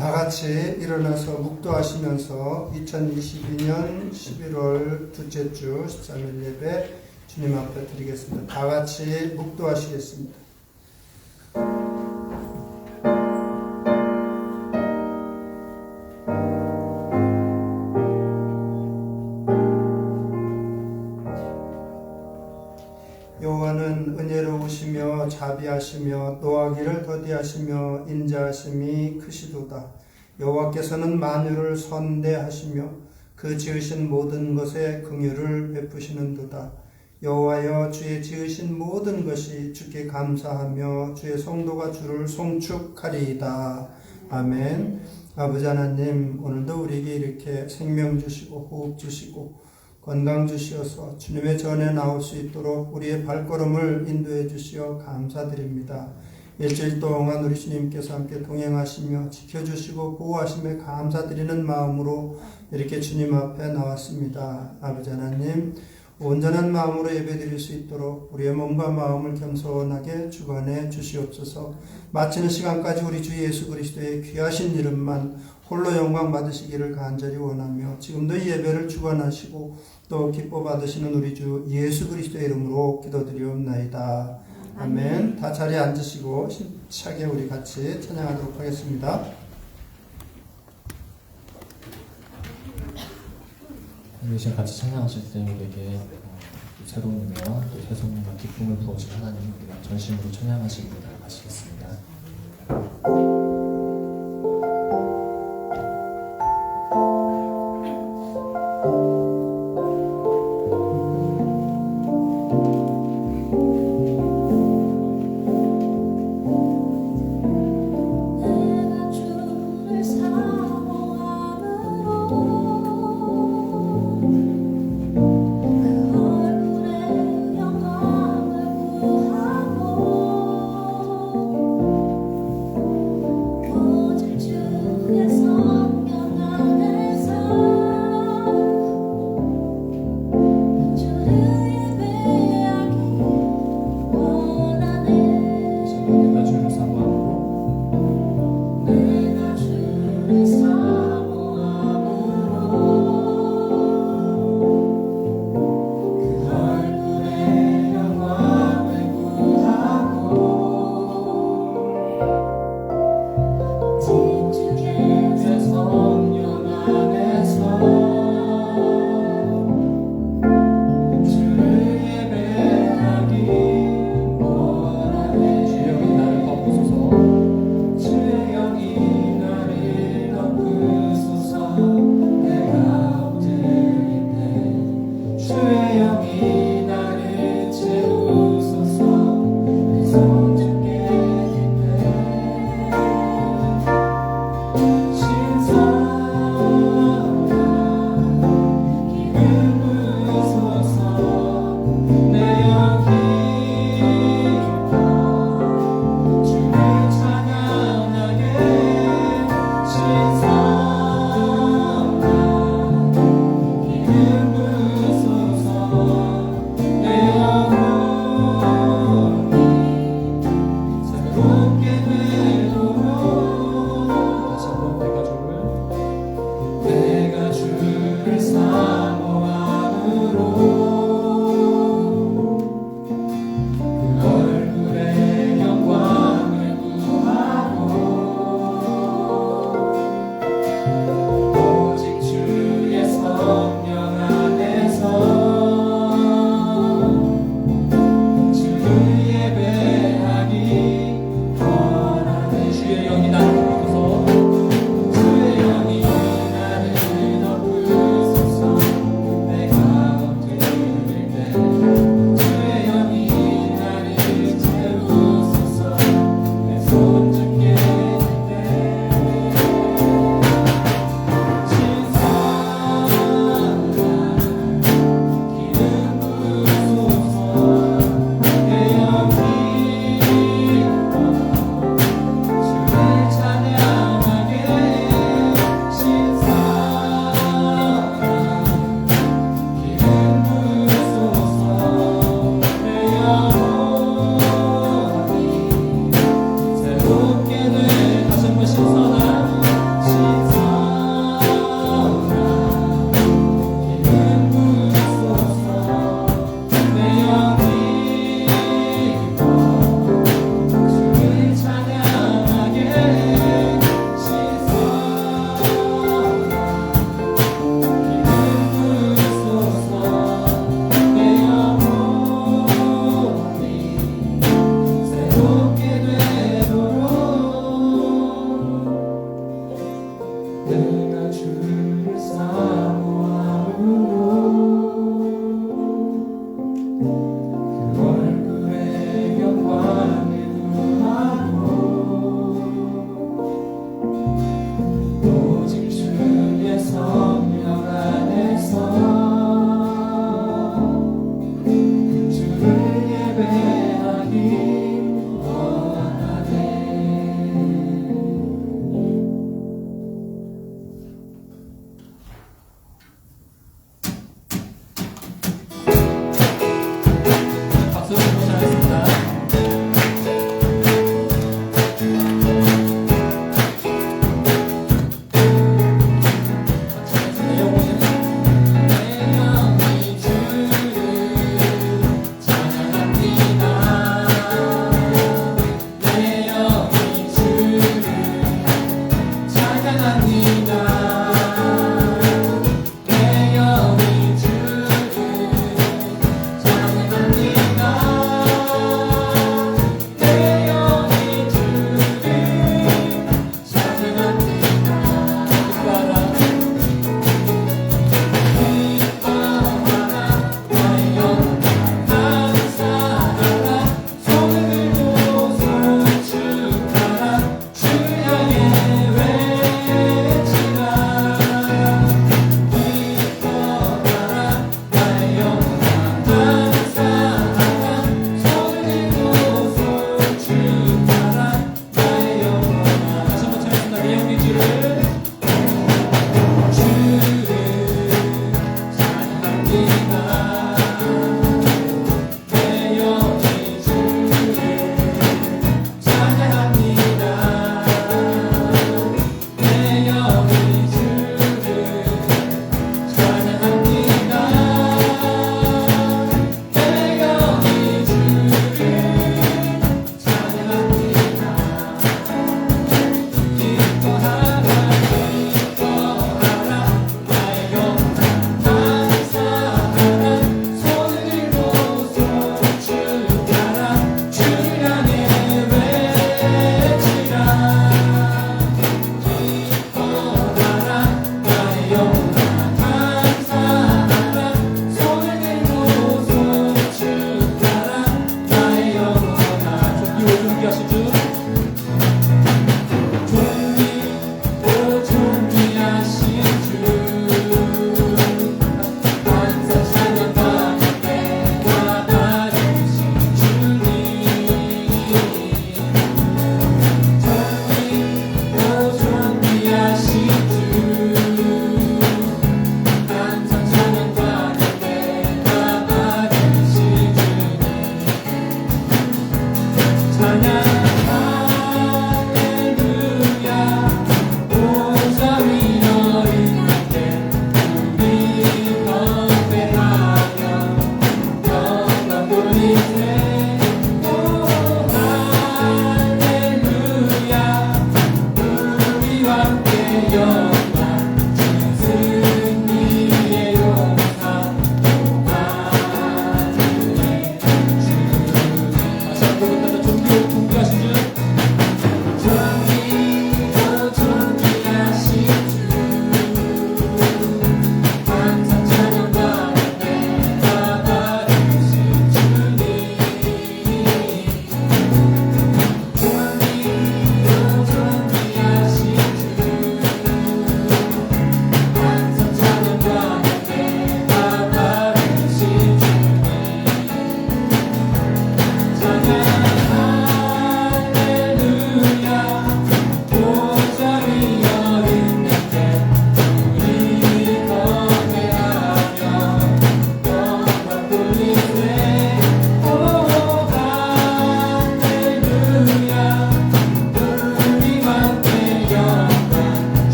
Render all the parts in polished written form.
다 같이 일어나서 묵도하시면서 2022년 11월 둘째 주 13일 예배 주님 앞에 드리겠습니다. 다 같이 묵도하시겠습니다. 여호와는 은혜로우시며 자비하시며 노하기를 더디하시며 인자하심이 크시도다. 여호와께서는 만유를 선대하시며 그 지으신 모든 것에 긍휼을 베푸시는도다. 여호와여, 주의 지으신 모든 것이 주께 감사하며 주의 성도가 주를 송축하리이다. 아멘. 아버지 하나님, 오늘도 우리에게 이렇게 생명 주시고 호흡 주시고 건강 주시어서 주님의 전에 나올 수 있도록 우리의 발걸음을 인도해 주시어 감사드립니다. 일주일 동안 우리 주님께서 함께 동행하시며 지켜주시고 보호하심에 감사드리는 마음으로 이렇게 주님 앞에 나왔습니다. 아버지 하나님, 온전한 마음으로 예배드릴 수 있도록 우리의 몸과 마음을 겸손하게 주관해 주시옵소서. 마치는 시간까지 우리 주 예수 그리스도의 귀하신 이름만 홀로 영광 받으시기를 간절히 원하며 지금도 이 예배를 주관하시고 또 기뻐 받으시는 우리 주 예수 그리스도의 이름으로 기도드리옵나이다. 아멘. 다 자리에 앉으시고 힘차게 우리 같이 찬양하도록 하겠습니다. 우리 지금 같이 찬양하실 때 우리에게 새로운 은혜와 또 새로운 기쁨을 부어주신 하나님, 우리가 전심으로 찬양하시기를 바라시겠습니다. 그 얼굴에 영광을 구하고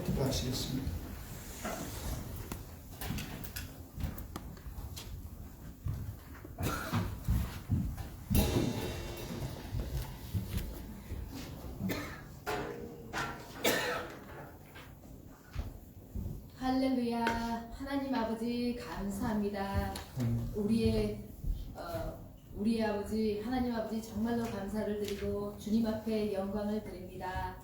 기도하시겠습니다. 할렐루야. 하나님 아버지 감사합니다. 우리의 아버지 하나님 아버지 정말로 감사를 드리고 주님 앞에 영광을 드립니다.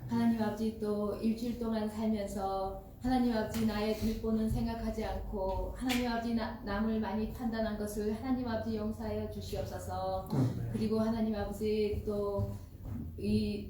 하나님 아버지 또 일주일 동안 살면서 하나님 아버지 나의 들보는 생각하지 않고 하나님 아버지 남을 많이 판단한 것을 하나님 아버지 용서하여 주시옵소서. 그리고 하나님 아버지 또 이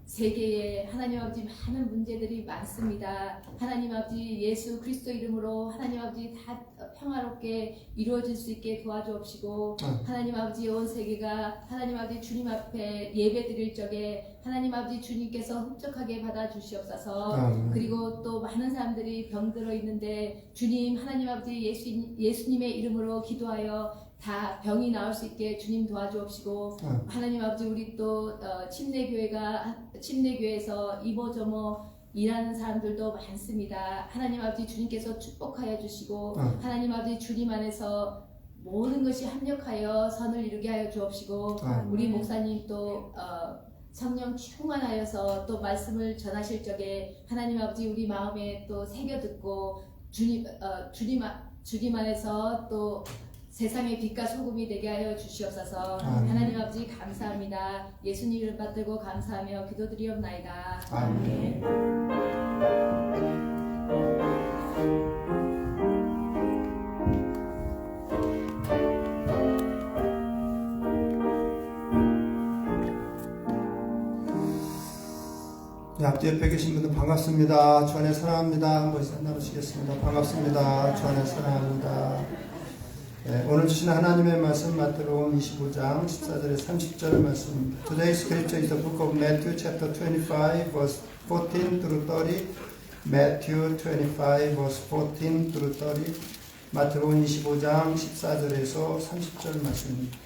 세계에 하나님 아버지 많은 문제들이 많습니다. 하나님 아버지 예수 그리스도 이름으로 하나님 아버지 다 평화롭게 이루어질 수 있게 도와주옵시고 하나님 아버지 온 세계가 하나님 아버지 주님 앞에 예배 드릴 적에 하나님 아버지 주님께서 흡족하게 받아 주시옵소서. 그리고 또 많은 사람들이 병들어 있는데 주님 하나님 아버지 예수님의 이름으로 기도하여 다 병이 나을 수 있게 주님 도와주옵시고 하나님 아버지 우리 또 침례교회에서 이모저모 일하는 사람들도 많습니다. 하나님 아버지 주님께서 축복하여 주시고 하나님 아버지 주님 안에서 모든 것이 합력하여 선을 이루게 하여 주옵시고 우리 목사님 또 성령 충만하여서 또 말씀을 전하실 적에 하나님 아버지 우리 마음에 또 새겨 듣고 주님 안에서 또 세상의 빛과 소금이 되게 하여 주시옵소서. 하나님 아버지 감사합니다. 예수님 이름 받들고 감사하며 기도드리옵나이다. 아멘. 네, 앞뒤 옆에 계신 분들 반갑습니다. 주 안에 사랑합니다. 한번 나누시겠습니다. 반갑습니다. 주 안에 사랑합니다. 네, 오늘 주신 하나님의 말씀 마태복음 25장 14절에 30절 말씀. Today's scripture is the book of Matthew chapter 25 verse 14 through 30. Matthew 25 verse 14 through 30. 마태복음 25장 14절에서 30절 말씀입니다.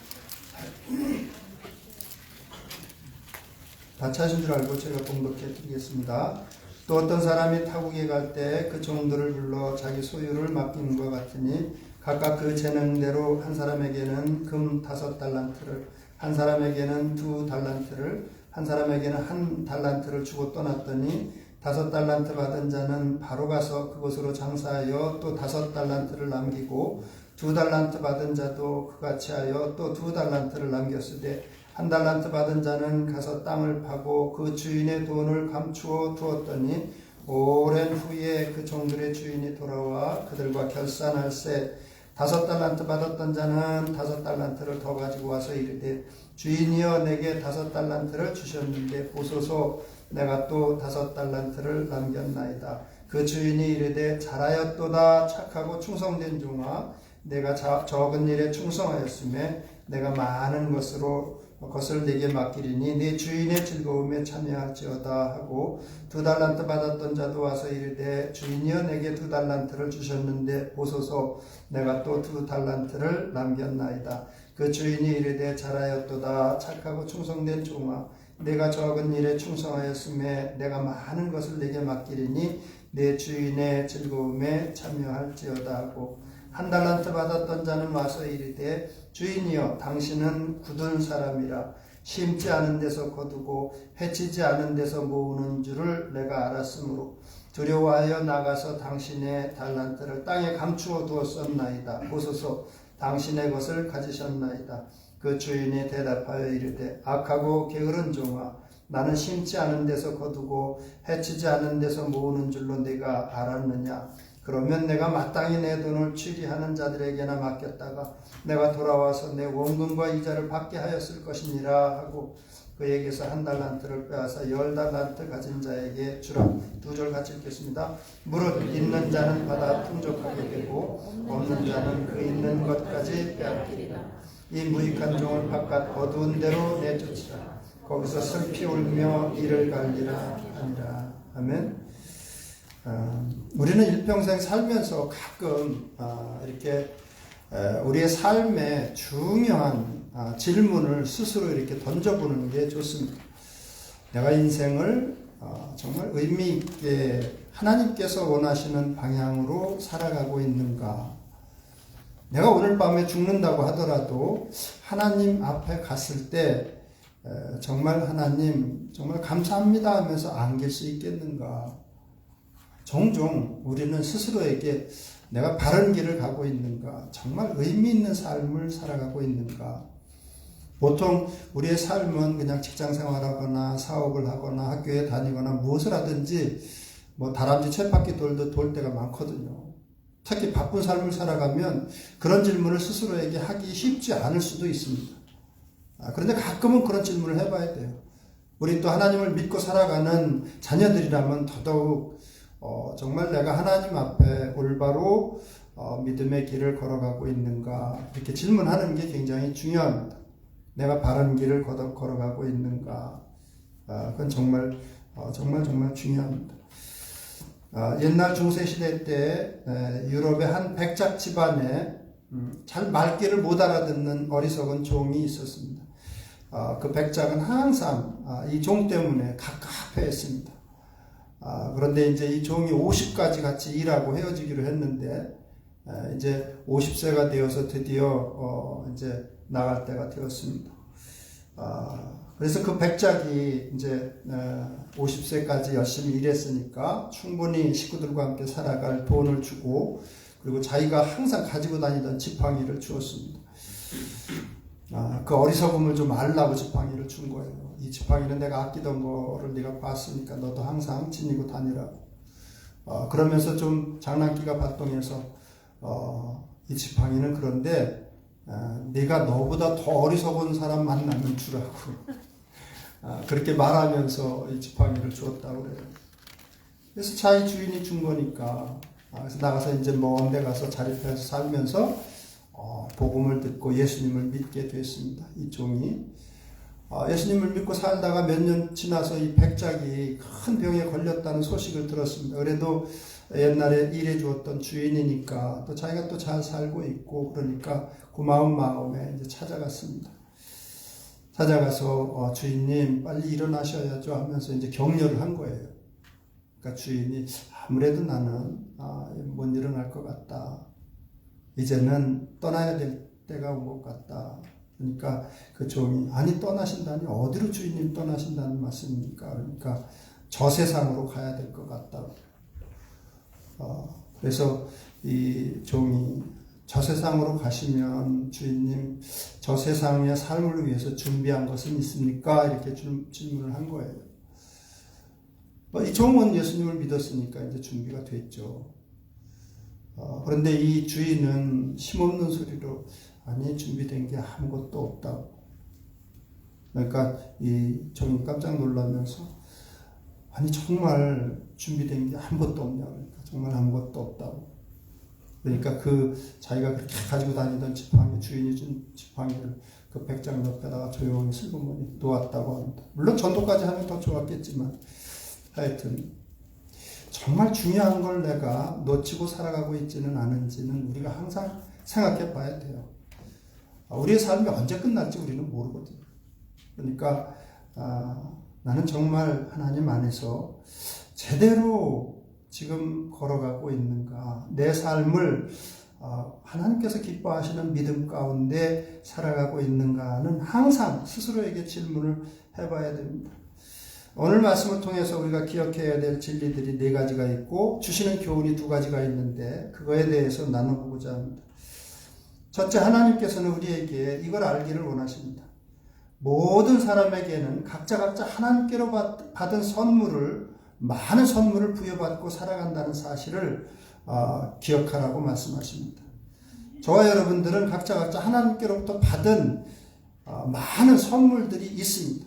다 찾으신 줄 알고 제가 봉독해 드리겠습니다. 또 어떤 사람이 타국에 갈 때 그 종들을 불러 자기 소유를 맡기는 것 같으니 각각 그 재능대로 한 사람에게는 금 5달란트를, 한 사람에게는 2달란트를, 한 사람에게는 1달란트를 주고 떠났더니 5달란트 받은 자는 바로 가서 그곳으로 장사하여 또 5달란트를 남기고 2달란트 받은 자도 그같이 하여 또 2달란트를 남겼으되 1달란트 받은 자는 가서 땅을 파고 그 주인의 돈을 감추어 두었더니 오랜 후에 그 종들의 주인이 돌아와 그들과 결산할세 5달란트 받았던 자는 5달란트를 더 가지고 와서 이르되 주인이여 내게 5달란트를 주셨는데 보소서 내가 또 5달란트를 남겼나이다. 그 주인이 이르되 잘하였도다 착하고 충성된 종아 내가 적은 일에 충성하였음에 내가 많은 것을 내게 맡기리니 내 주인의 즐거움에 참여할지어다 하고 2달란트 받았던 자도 와서 이르되 주인이여 내게 2달란트를 주셨는데 보소서 내가 또 2달란트를 남겼나이다. 그 주인이 이르되 잘하였도다 착하고 충성된 종아 내가 적은 일에 충성하였음에 내가 많은 것을 내게 맡기리니 내 주인의 즐거움에 참여할지어다 하고 1달란트 받았던 자는 와서 이르되 주인이여 당신은 굳은 사람이라 심지 않은 데서 거두고 해치지 않은 데서 모으는 줄을 내가 알았으므로 두려워하여 나가서 당신의 달란트를 땅에 감추어 두었었나이다. 보소서 당신의 것을 가지셨나이다. 그 주인이 대답하여 이르되 악하고 게으른 종아 나는 심지 않은 데서 거두고 해치지 않은 데서 모으는 줄로 네가 알았느냐. 그러면 내가 마땅히 내 돈을 취리하는 자들에게나 맡겼다가 내가 돌아와서 내 원금과 이자를 받게 하였을 것이니라 하고 그에게서 1달란트를 빼앗아 10달란트 가진 자에게 주라. 2절 같이 읽겠습니다. 무릇 있는 자는 받아 풍족하게 되고 없는 자는 그 있는 것까지 빼앗기리라. 이 무익한 종을 바깥 어두운 데로 내쫓으라. 거기서 슬피 울며 이를 갈리라 하니라. 아멘. 우리는 일평생 살면서 가끔 이렇게 우리의 삶에 중요한 질문을 스스로 이렇게 던져보는 게 좋습니다. 내가 인생을 정말 의미 있게 하나님께서 원하시는 방향으로 살아가고 있는가? 내가 오늘 밤에 죽는다고 하더라도 하나님 앞에 갔을 때 정말 하나님 정말 감사합니다 하면서 안길 수 있겠는가? 종종 우리는 스스로에게 내가 바른 길을 가고 있는가? 정말 의미 있는 삶을 살아가고 있는가? 보통 우리의 삶은 그냥 직장 생활하거나 사업을 하거나 학교에 다니거나 무엇을 하든지 뭐 다람쥐 쳇바퀴 돌듯 돌 때가 많거든요. 특히 바쁜 삶을 살아가면 그런 질문을 스스로에게 하기 쉽지 않을 수도 있습니다. 그런데 가끔은 그런 질문을 해봐야 돼요. 우리 또 하나님을 믿고 살아가는 자녀들이라면 더더욱 정말 내가 하나님 앞에 올바로 믿음의 길을 걸어가고 있는가 이렇게 질문하는 게 굉장히 중요합니다. 내가 바른 길을 걸어가고 있는가 그건 정말 중요합니다. 옛날 중세시대 때 유럽의 한 백작 집안에 잘 말귀를 못 알아듣는 어리석은 종이 있었습니다. 그 백작은 항상 이 종 때문에 갑갑해했습니다. 그런데 이제 이 종이 50까지 같이 일하고 헤어지기로 했는데 이제 50세가 되어서 드디어 이제 나갈 때가 되었습니다. 그래서 그 백작이 이제 50세까지 열심히 일했으니까 충분히 식구들과 함께 살아갈 돈을 주고 그리고 자기가 항상 가지고 다니던 지팡이를 주었습니다. 그 어리석음을 좀 알라고 지팡이를 준 거예요. 이 지팡이는 내가 아끼던 거를 네가 봤으니까 너도 항상 지니고 다니라고. 그러면서 좀 장난기가 발동해서 이 지팡이는 그런데 네가 너보다 더 어리석은 사람 만나면 주라고. 그렇게 말하면서 이 지팡이를 주었다고 그래요. 그래서 자기 주인이 준 거니까 그래서 나가서 이제 먼 데 가서 자립해서 살면서 복음을 듣고 예수님을 믿게 됐습니다. 이 종이 예수님을 믿고 살다가 몇 년 지나서 이 백작이 큰 병에 걸렸다는 소식을 들었습니다. 그래도 옛날에 일해 주었던 주인이니까 또 자기가 또 잘 살고 있고 그러니까 고마운 마음에 이제 찾아갔습니다. 찾아가서 주인님 빨리 일어나셔야죠 하면서 이제 격려를 한 거예요. 그러니까 주인이 아무래도 나는 못 일어날 것 같다. 이제는 떠나야 될 때가 온 것 같다. 그러니까 그 종이 아니 떠나신다니 어디로 주인님 떠나신다는 말씀입니까? 그러니까 저 세상으로 가야 될 것 같다. 그래서 이 종이 저 세상으로 가시면 주인님 저 세상의 삶을 위해서 준비한 것은 있습니까? 이렇게 질문을 한 거예요. 이 종은 예수님을 믿었으니까 이제 준비가 됐죠. 그런데 이 주인은 힘없는 소리로 아니 준비된 게 아무것도 없다고. 그러니까 이 종이 깜짝 놀라면서 아니 정말 준비된 게 아무것도 없냐고. 그러니까 정말 아무것도 없다고. 그러니까 자기가 그렇게 가지고 다니던 지팡이, 주인이 준 지팡이를 그 백작 옆에다가 조용히 슬그머니 놓았다고 합니다. 물론 전도까지 하면 더 좋았겠지만 하여튼 정말 중요한 걸 내가 놓치고 살아가고 있지는 않은지는 우리가 항상 생각해 봐야 돼요. 우리의 삶이 언제 끝날지 우리는 모르거든요. 그러니까 나는 정말 하나님 안에서 제대로 지금 걸어가고 있는가, 내 삶을 하나님께서 기뻐하시는 믿음 가운데 살아가고 있는가는 항상 스스로에게 질문을 해봐야 됩니다. 오늘 말씀을 통해서 우리가 기억해야 될 진리들이 4가지가 있고 주시는 교훈이 2가지가 있는데 그거에 대해서 나눠보고자 합니다. 첫째, 하나님께서는 우리에게 이걸 알기를 원하십니다. 모든 사람에게는 각자 하나님께로 받은 많은 선물을 부여받고 살아간다는 사실을 기억하라고 말씀하십니다. 저와 여러분들은 각자 하나님께로부터 받은 많은 선물들이 있습니다.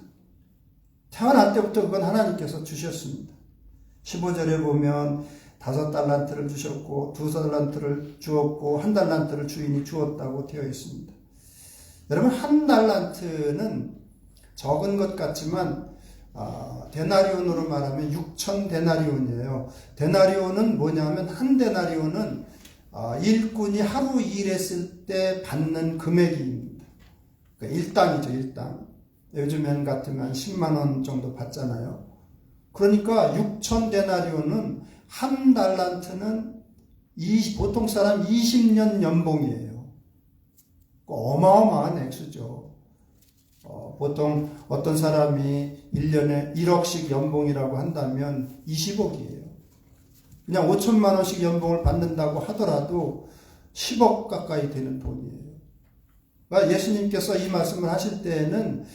태어날 때부터 그건 하나님께서 주셨습니다. 15절에 보면 5달란트를 주셨고 2달란트를 주었고 1달란트를 주인이 주었다고 되어 있습니다. 여러분 1달란트는 적은 것 같지만 데나리온으로 말하면 6천 데나리온이에요. 데나리온은 뭐냐면 한 데나리온은 일꾼이 하루 일했을 때 받는 금액입니다. 그러니까 일당이죠, 일당. 요즘엔 같으면 10만 원 정도 받잖아요. 그러니까 6천 데나리온은 한 달란트는 보통 사람 20년 연봉이에요. 어마어마한 액수죠. 보통 어떤 사람이 1년에 1억씩 연봉이라고 한다면 20억이에요. 그냥 5천만 원씩 연봉을 받는다고 하더라도 10억 가까이 되는 돈이에요. 그러니까 예수님께서 이 말씀을 하실 때에는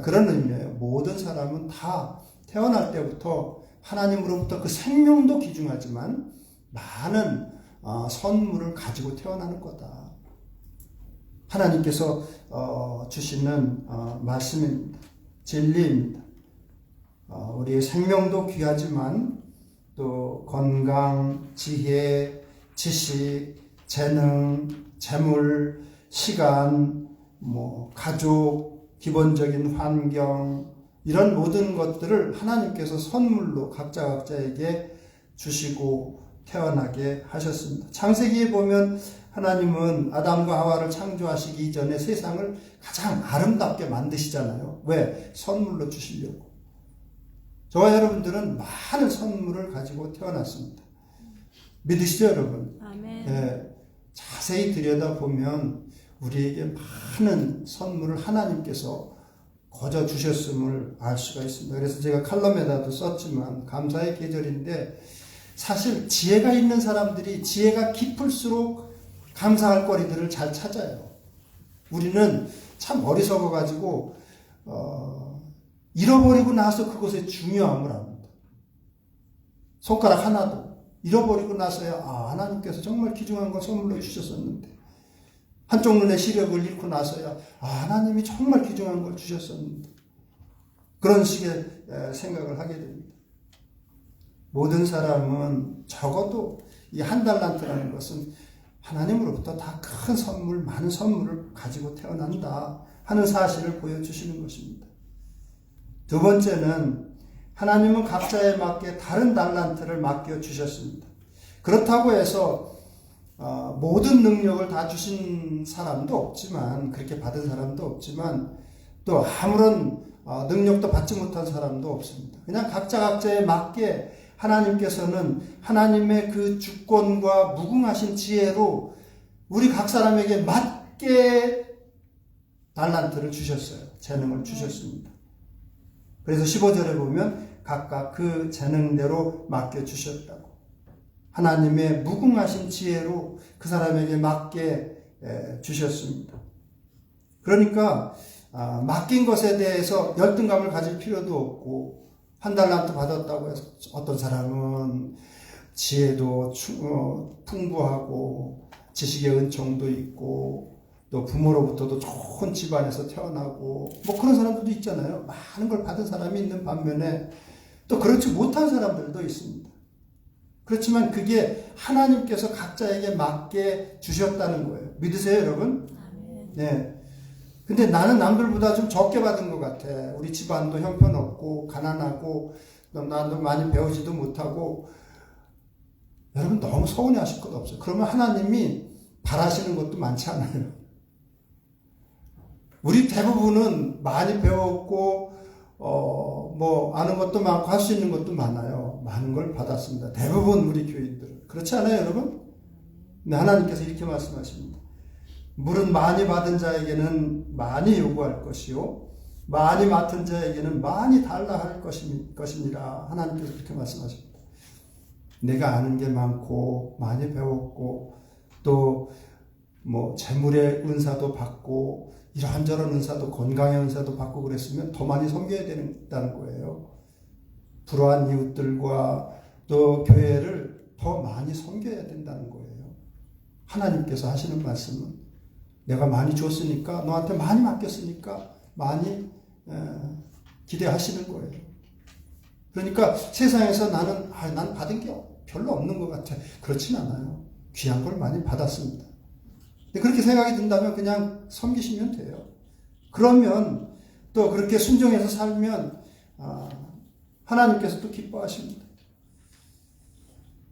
그런 의미예요. 모든 사람은 다 태어날 때부터 하나님으로부터 그 생명도 귀중하지만 많은 선물을 가지고 태어나는 거다. 하나님께서 주시는 말씀입니다. 진리입니다. 우리의 생명도 귀하지만 또 건강, 지혜, 지식, 재능, 재물, 시간, 가족, 기본적인 환경 이런 모든 것들을 하나님께서 선물로 각자에게 주시고 태어나게 하셨습니다. 창세기에 보면 하나님은 아담과 하와를 창조하시기 이전에 세상을 가장 아름답게 만드시잖아요. 왜? 선물로 주시려고. 저와 여러분들은 많은 선물을 가지고 태어났습니다. 믿으시죠, 여러분? 아멘. 네, 자세히 들여다보면 우리에게 많은 선물을 하나님께서 거저 주셨음을 알 수가 있습니다. 그래서 제가 칼럼에다도 썼지만 감사의 계절인데 사실 지혜가 있는 사람들이 지혜가 깊을수록 감사할 거리들을 잘 찾아요. 우리는 참 어리석어가지고 잃어버리고 나서 그것의 중요함을 압니다. 손가락 하나도 잃어버리고 나서야 하나님께서 정말 귀중한 걸 선물로 주셨었는데 한쪽 눈의 시력을 잃고 나서야 하나님이 정말 귀중한 걸 주셨었는데 그런 식의 생각을 하게 됩니다. 모든 사람은 적어도 이 한 달란트라는 것은 하나님으로부터 다 큰 선물, 많은 선물을 가지고 태어난다 하는 사실을 보여주시는 것입니다. 두 번째는 하나님은 각자에 맞게 다른 달란트를 맡겨주셨습니다. 그렇다고 해서 모든 능력을 다 주신 사람도 없지만, 그렇게 받은 사람도 없지만, 또 아무런 능력도 받지 못한 사람도 없습니다. 그냥 각자에 맞게 하나님께서는 하나님의 그 주권과 무궁하신 지혜로 우리 각 사람에게 맞게 달란트를 주셨어요. 재능을 주셨습니다. 그래서 15절에 보면 각각 그 재능대로 맡겨주셨다고. 하나님의 무궁하신 지혜로 그 사람에게 맞게 주셨습니다. 그러니까 맡긴 것에 대해서 열등감을 가질 필요도 없고, 한 달란트 받았다고 해서 어떤 사람은 지혜도 풍부하고 지식의 은총도 있고 또 부모로부터도 좋은 집안에서 태어나고 뭐 그런 사람들도 있잖아요. 많은 걸 받은 사람이 있는 반면에 또 그렇지 못한 사람들도 있습니다. 그렇지만 그게 하나님께서 각자에게 맞게 주셨다는 거예요. 믿으세요, 여러분? 네. 근데 나는 남들보다 좀 적게 받은 것 같아. 우리 집안도 형편없고 가난하고 나도 많이 배우지도 못하고. 여러분 너무 서운해 하실 것 없어요. 그러면 하나님이 바라시는 것도 많지 않아요. 우리 대부분은 많이 배웠고 뭐 아는 것도 많고 할 수 있는 것도 많아요. 많은 걸 받았습니다. 대부분 우리 교인들은. 그렇지 않아요, 여러분? 네, 하나님께서 이렇게 말씀하십니다. 물은 많이 받은 자에게는 많이 요구할 것이요 많이 맡은 자에게는 많이 달라 할 것이니라. 하나님께서 그렇게 말씀하십니다. 내가 아는 게 많고 많이 배웠고 또 뭐 재물의 은사도 받고 이런저런 은사도, 건강의 은사도 받고 그랬으면 더 많이 섬겨야 된다는 거예요. 불우한 이웃들과 또 교회를 더 많이 섬겨야 된다는 거예요. 하나님께서 하시는 말씀은 내가 많이 줬으니까, 너한테 많이 맡겼으니까 많이 기대하시는 거예요. 그러니까 세상에서 난 받은 게 별로 없는 것 같아. 그렇진 않아요. 귀한 걸 많이 받았습니다. 근데 그렇게 생각이 든다면 그냥 섬기시면 돼요. 그러면 또 그렇게 순종해서 살면 하나님께서 또 기뻐하십니다.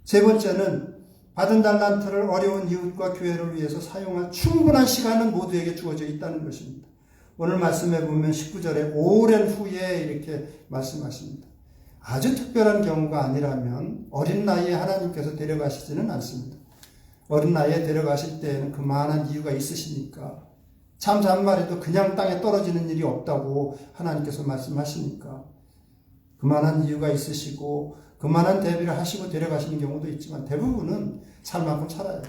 세 번째는 받은 달란트를 어려운 이웃과 교회를 위해서 사용할 충분한 시간은 모두에게 주어져 있다는 것입니다. 오늘 말씀해 보면 19절에 오랜 후에 이렇게 말씀하십니다. 아주 특별한 경우가 아니라면 어린 나이에 하나님께서 데려가시지는 않습니다. 어린 나이에 데려가실 때에는 그만한 이유가 있으시니까, 참 잔말해도 그냥 땅에 떨어지는 일이 없다고 하나님께서 말씀하시니까 그만한 이유가 있으시고 그만한 대비를 하시고 데려가시는 경우도 있지만 대부분은 살 만큼 살아요.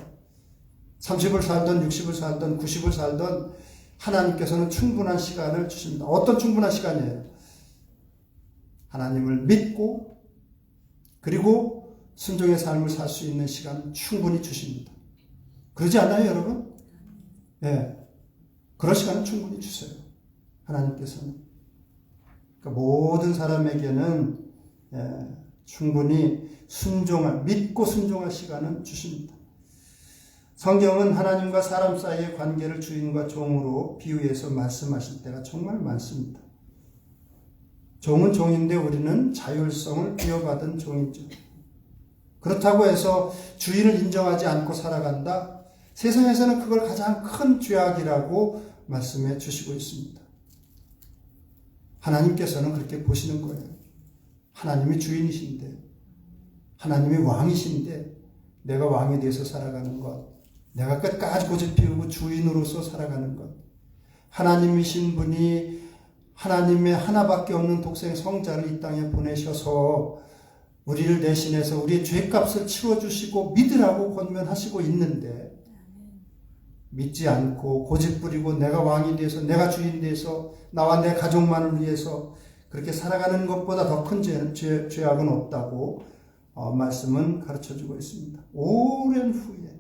30을 살던 60을 살던 90을 살던 하나님께서는 충분한 시간을 주십니다. 어떤 충분한 시간이에요? 하나님을 믿고 그리고 순종의 삶을 살 수 있는 시간 충분히 주십니다. 그러지 않나요, 여러분? 네. 그런 시간은 충분히 주세요. 하나님께서는. 그러니까 모든 사람에게는 충분히 믿고 순종할 시간은 주십니다. 성경은 하나님과 사람 사이의 관계를 주인과 종으로 비유해서 말씀하실 때가 정말 많습니다. 종은 종인데 우리는 자율성을 부여받은 종이죠. 그렇다고 해서 주인을 인정하지 않고 살아간다? 세상에서는 그걸 가장 큰 죄악이라고 말씀해 주시고 있습니다. 하나님께서는 그렇게 보시는 거예요. 하나님이 주인이신데, 하나님이 왕이신데 내가 왕에 대해서 살아가는 것, 내가 끝까지 고집 피우고 주인으로서 살아가는 것, 하나님이신 분이 하나님의 하나밖에 없는 독생 성자를 이 땅에 보내셔서 우리를 대신해서 우리의 죄값을 치워주시고 믿으라고 권면하시고 있는데, 믿지 않고 고집부리고 내가 왕이 돼서 내가 주인 돼서 나와 내 가족만을 위해서 그렇게 살아가는 것보다 더 큰 죄악은 없다고 말씀은 가르쳐주고 있습니다. 오랜 후에.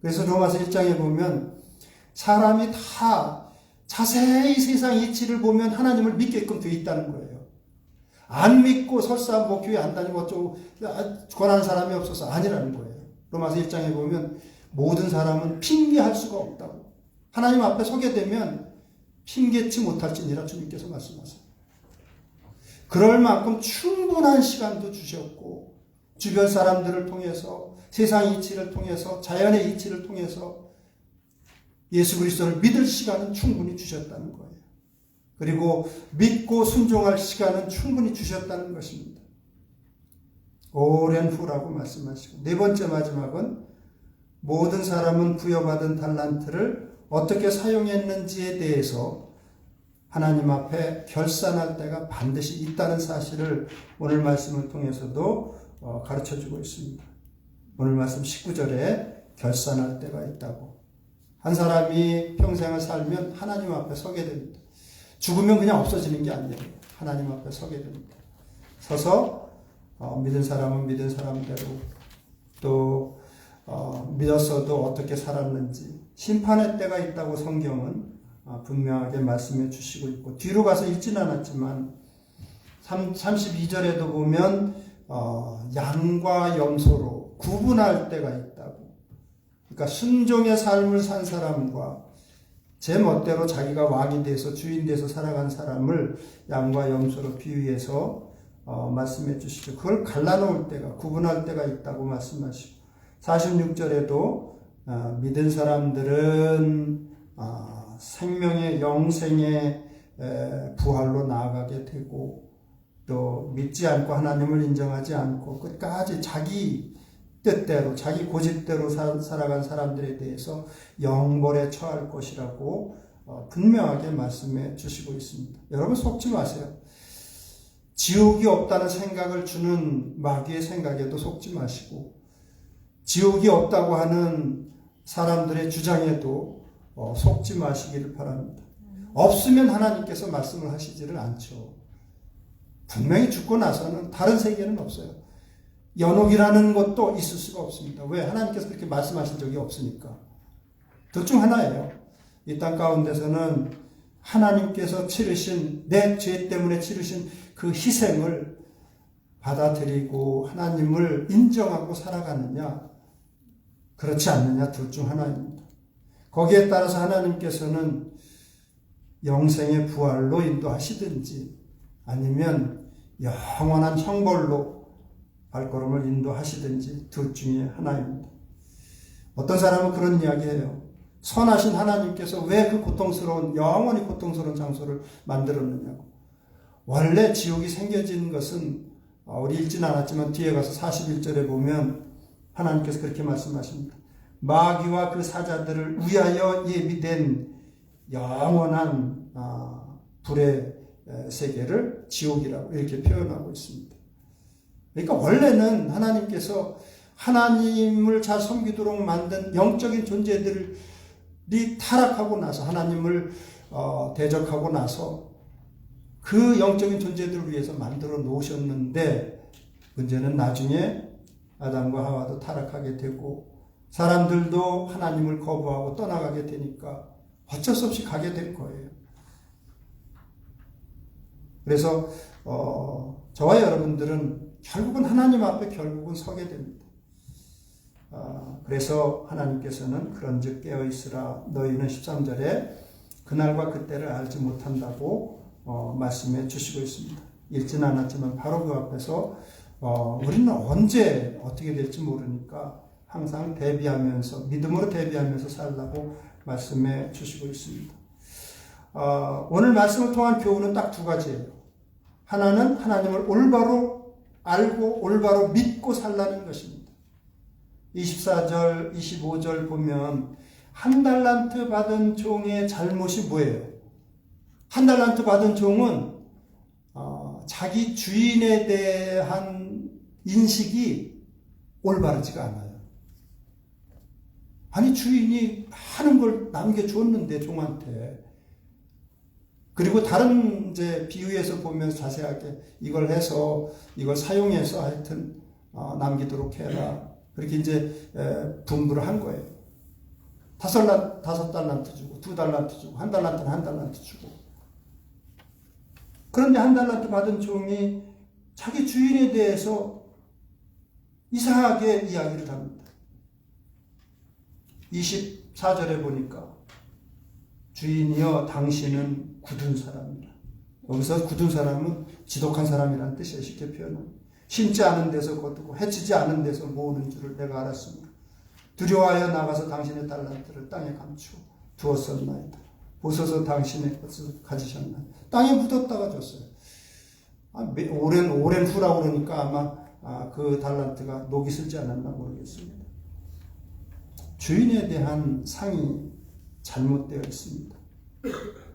그래서 로마서 1장에 보면 사람이 다 자세히 세상 이치를 보면 하나님을 믿게끔 되어 있다는 거예요. 안 믿고 설사 뭐 교회 안 다니고 어쩌고 권하는 사람이 없어서 아니라는 거예요. 로마서 1장에 보면 모든 사람은 핑계할 수가 없다고. 하나님 앞에 서게 되면 핑계치 못할지니라 주님께서 말씀하세요. 그럴 만큼 충분한 시간도 주셨고 주변 사람들을 통해서 세상 이치를 통해서 자연의 이치를 통해서 예수 그리스도를 믿을 시간은 충분히 주셨다는 거예요. 그리고 믿고 순종할 시간은 충분히 주셨다는 것입니다. 오랜 후라고 말씀하시고 네 번째 마지막은 모든 사람은 부여받은 달란트를 어떻게 사용했는지에 대해서 하나님 앞에 결산할 때가 반드시 있다는 사실을 오늘 말씀을 통해서도 가르쳐주고 있습니다. 오늘 말씀 19절에 결산할 때가 있다고. 한 사람이 평생을 살면 하나님 앞에 서게 됩니다. 죽으면 그냥 없어지는 게 아니에요. 하나님 앞에 서게 됩니다. 서서 믿은 사람은 믿은 사람대로 또 믿었어도 어떻게 살았는지 심판의 때가 있다고 성경은 분명하게 말씀해 주시고 있고 뒤로 가서 읽지는 않았지만 32절에도 보면 양과 염소로 구분할 때가 있다고. 그러니까 순종의 삶을 산 사람과 제 멋대로 자기가 왕이 돼서 주인 돼서 살아간 사람을 양과 염소로 비유해서 말씀해 주시죠. 그걸 갈라놓을 때가 구분할 때가 있다고 말씀하시고 46절에도 믿은 사람들은 생명의 영생의 부활로 나아가게 되고 또 믿지 않고 하나님을 인정하지 않고 끝까지 자기 뜻대로 자기 고집대로 살아간 사람들에 대해서 영벌에 처할 것이라고 분명하게 말씀해 주시고 있습니다. 여러분 속지 마세요. 지옥이 없다는 생각을 주는 마귀의 생각에도 속지 마시고 지옥이 없다고 하는 사람들의 주장에도 속지 마시기를 바랍니다. 없으면 하나님께서 말씀을 하시지를 않죠. 분명히 죽고 나서는 다른 세계는 없어요. 연옥이라는 것도 있을 수가 없습니다. 왜? 하나님께서 그렇게 말씀하신 적이 없으니까. 둘 중 하나예요. 이 땅 가운데서는 하나님께서 치르신 내 죄 때문에 치르신 그 희생을 받아들이고 하나님을 인정하고 살아가느냐 그렇지 않느냐 둘 중 하나입니다. 거기에 따라서 하나님께서는 영생의 부활로 인도하시든지 아니면 영원한 형벌로 발걸음을 인도하시든지 둘 중에 하나입니다. 어떤 사람은 그런 이야기해요. 선하신 하나님께서 왜 그 고통스러운 영원히 고통스러운 장소를 만들었느냐고. 원래 지옥이 생겨진 것은 우리 읽진 않았지만 뒤에 가서 41절에 보면 하나님께서 그렇게 말씀하십니다. 마귀와 그 사자들을 위하여 예비된 영원한 불의 세계를 지옥이라고 이렇게 표현하고 있습니다. 그러니까 원래는 하나님께서 하나님을 잘 섬기도록 만든 영적인 존재들이 타락하고 나서 하나님을 대적하고 나서 그 영적인 존재들을 위해서 만들어 놓으셨는데 문제는 나중에 아담과 하와도 타락하게 되고 사람들도 하나님을 거부하고 떠나가게 되니까 어쩔 수 없이 가게 된 거예요. 그래서 저와 여러분들은 결국은 하나님 앞에 결국은 서게 됩니다. 그래서 하나님께서는 그런즉 깨어있으라 너희는 13절에 그날과 그때를 알지 못한다고 말씀해 주시고 있습니다. 읽지는 않았지만 바로 그 앞에서 우리는 언제 어떻게 될지 모르니까 항상 대비하면서 믿음으로 대비하면서 살라고 말씀해 주시고 있습니다. 오늘 말씀을 통한 교훈은 딱 두 가지예요. 하나는 하나님을 올바로 알고 올바로 믿고 살라는 것입니다. 24절, 25절 보면 한 달란트 받은 종의 잘못이 뭐예요? 한 달란트 받은 종은 자기 주인에 대한 인식이 올바르지가 않아요. 아니 주인이 많은 걸 남겨주었는데 종한테 그리고 다른 이제 비유에서 보면 자세하게 이걸 해서 이걸 사용해서 하여튼 남기도록 해라 그렇게 이제 분부를 한 거예요. 다섯 달란트 주고, 2달란트 주고, 1달란트는 1달란트 주고. 그런데 1달란트 받은 종이 자기 주인에 대해서 이상하게 이야기를 합니다. 24절에 보니까 주인이여 당신은 굳은 사람이라. 여기서 굳은 사람은 지독한 사람이라는 뜻이에요. 쉽게 표현하면. 심지 않은 데서 거두고 해치지 않은 데서 모으는 줄을 내가 알았습니다. 두려워하여 나가서 당신의 달란트를 땅에 감추어 두었었나이다. 보소서 당신의 것을 가지셨나이다. 땅에 묻었다가 줬어요. 오랜 후라고 그러니까 아마 그 달란트가 녹이 슬지 않았나 모르겠습니다. 주인에 대한 상이 잘못되어 있습니다.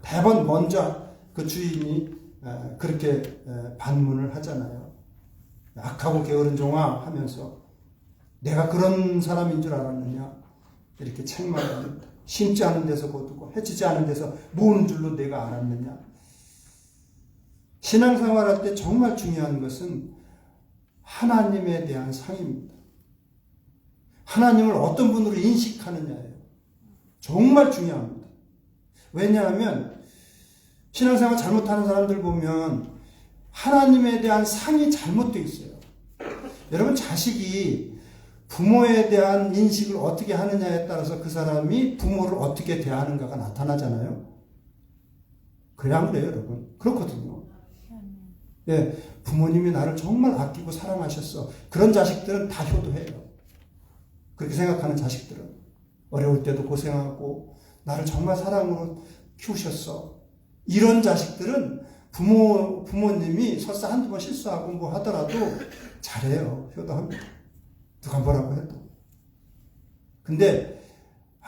대번 먼저 그 주인이 그렇게 반문을 하잖아요. 악하고 게으른 종아 하면서 내가 그런 사람인 줄 알았느냐 이렇게 책망합니다. 심지 않은 데서 거두고 해치지 않은 데서 모으는 줄로 내가 알았느냐. 신앙생활할 때 정말 중요한 것은 하나님에 대한 상입니다. 하나님을 어떤 분으로 인식하느냐예요. 정말 중요합니다. 왜냐하면 신앙생활 잘못하는 사람들 보면 하나님에 대한 상이 잘못되어 있어요. 여러분 자식이 부모에 대한 인식을 어떻게 하느냐에 따라서 그 사람이 부모를 어떻게 대하는가가 나타나잖아요. 그래 안 그래요 여러분? 그렇거든요. 예, 부모님이 나를 정말 아끼고 사랑하셨어. 그런 자식들은 다 효도해요. 그렇게 생각하는 자식들은 어려울 때도 고생하고 나를 정말 사랑으로 키우셨어. 이런 자식들은 부모님이 설사 한두 번 실수하고 뭐 하더라도 잘해요. 효도합니다. 누가 뭐라고 해도. 근데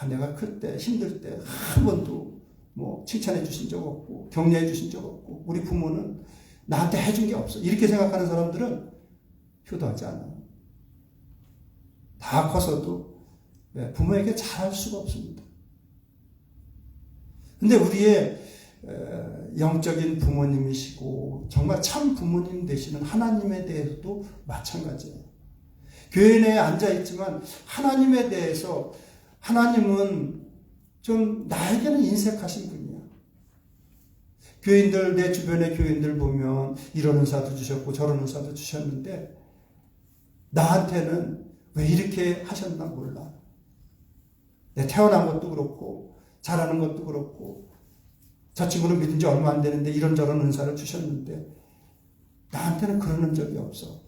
내가 클 때 힘들 때 한 번도 뭐 칭찬해 주신 적 없고 격려해 주신 적 없고 우리 부모는 나한테 해준 게 없어. 이렇게 생각하는 사람들은 효도하지 않아요. 다 커서도 부모에게 잘할 수가 없습니다. 근데 우리의 영적인 부모님이시고 정말 참 부모님 되시는 하나님에 대해서도 마찬가지예요. 교회 내에 앉아있지만 하나님에 대해서 하나님은 좀 나에게는 인색하신 분이야. 교인들, 내 주변의 교인들 보면 이런 은사도 주셨고 저런 은사도 주셨는데 나한테는 왜 이렇게 하셨나 몰라. 내 태어난 것도 그렇고 잘하는 것도 그렇고 저 친구는 믿은 지 얼마 안 되는데 이런저런 은사를 주셨는데 나한테는 그러는 적이 없어.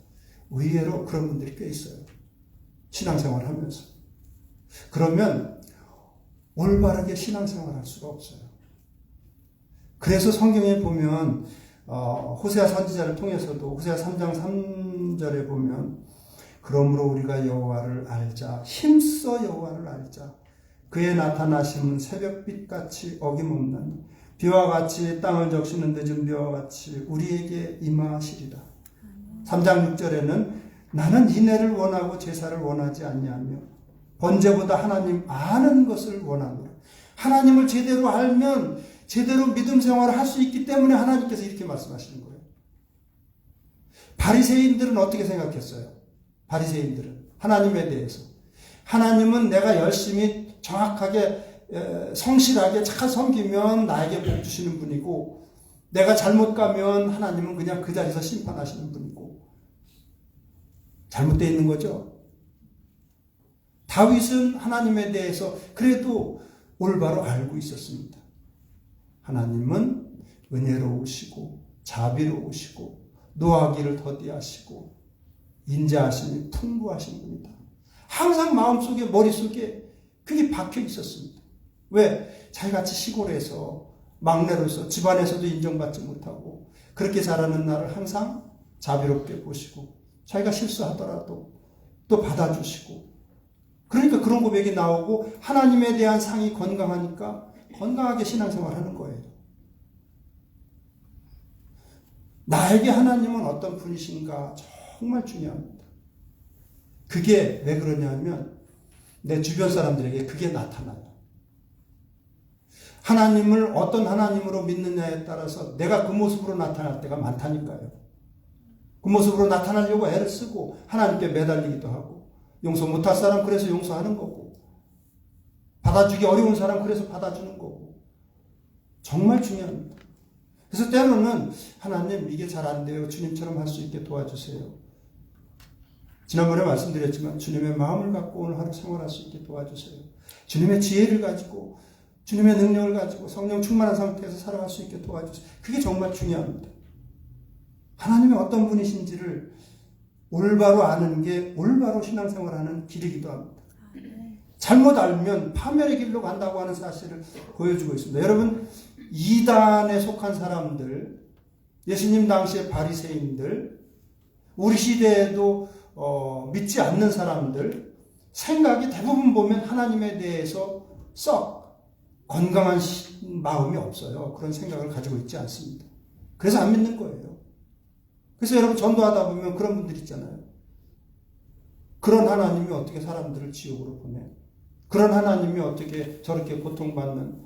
의외로 그런 분들이 꽤 있어요. 신앙생활 하면서. 그러면 올바르게 신앙생활 할 수가 없어요. 그래서 성경에 보면 호세아 선지자를 통해서도 호세아 3장 3절에 보면 그러므로 우리가 여호와를 알자. 힘써 여호와를 알자. 그의 나타나심은 새벽빛같이 어김없는 비와 같이 땅을 적시는 늦은 비와 같이 우리에게 임하시리라. 3장 6절에는 나는 인애를 원하고 제사를 원하지 아니하며 번제보다 하나님 아는 것을 원하노라. 하나님을 제대로 알면 제대로 믿음 생활을 할 수 있기 때문에 하나님께서 이렇게 말씀하시는 거예요. 바리새인들은 어떻게 생각했어요? 바리새인들은 하나님에 대해서 하나님은 내가 열심히 정확하게 성실하게 잘 섬기면 나에게 복 주시는 분이고 내가 잘못 가면 하나님은 그냥 그 자리에서 심판하시는 분이고 잘못되어 있는 거죠. 다윗은 하나님에 대해서 그래도 올바로 알고 있었습니다. 하나님은 은혜로우시고 자비로우시고 노하기를 더디하시고 인자하심이 풍부하신 분이다. 항상 마음속에 머릿속에 그게 박혀 있었습니다. 왜? 자기같이 시골에서 막내로서 집안에서도 인정받지 못하고 그렇게 자라는 나를 항상 자비롭게 보시고 자기가 실수하더라도 또 받아주시고 그러니까 그런 고백이 나오고 하나님에 대한 상이 건강하니까 건강하게 신앙생활 하는 거예요. 나에게 하나님은 어떤 분이신가 정말 중요합니다. 그게 왜 그러냐면 내 주변 사람들에게 그게 나타나요. 하나님을 어떤 하나님으로 믿느냐에 따라서 내가 그 모습으로 나타날 때가 많다니까요. 그 모습으로 나타나려고 애를 쓰고 하나님께 매달리기도 하고 용서 못할 사람 그래서 용서하는 거고 받아주기 어려운 사람 그래서 받아주는 거고. 정말 중요합니다. 그래서 때로는 하나님 이게 잘 안 돼요. 주님처럼 할 수 있게 도와주세요. 지난번에 말씀드렸지만 주님의 마음을 갖고 오늘 하루 생활할 수 있게 도와주세요. 주님의 지혜를 가지고 주님의 능력을 가지고 성령 충만한 상태에서 살아갈 수 있게 도와주세요. 그게 정말 중요합니다. 하나님이 어떤 분이신지를 올바로 아는 게 올바로 신앙생활하는 길이기도 합니다. 잘못 알면 파멸의 길로 간다고 하는 사실을 보여주고 있습니다. 여러분, 이단에 속한 사람들, 예수님 당시의 바리새인들, 우리 시대에도 믿지 않는 사람들, 생각이 대부분 보면 하나님에 대해서 썩 건강한 마음이 없어요. 그런 생각을 가지고 있지 않습니다. 그래서 안 믿는 거예요. 그래서 여러분 전도하다 보면 그런 분들 있잖아요. 그런 하나님이 어떻게 사람들을 지옥으로 보내? 그런 하나님이 어떻게 저렇게 고통받는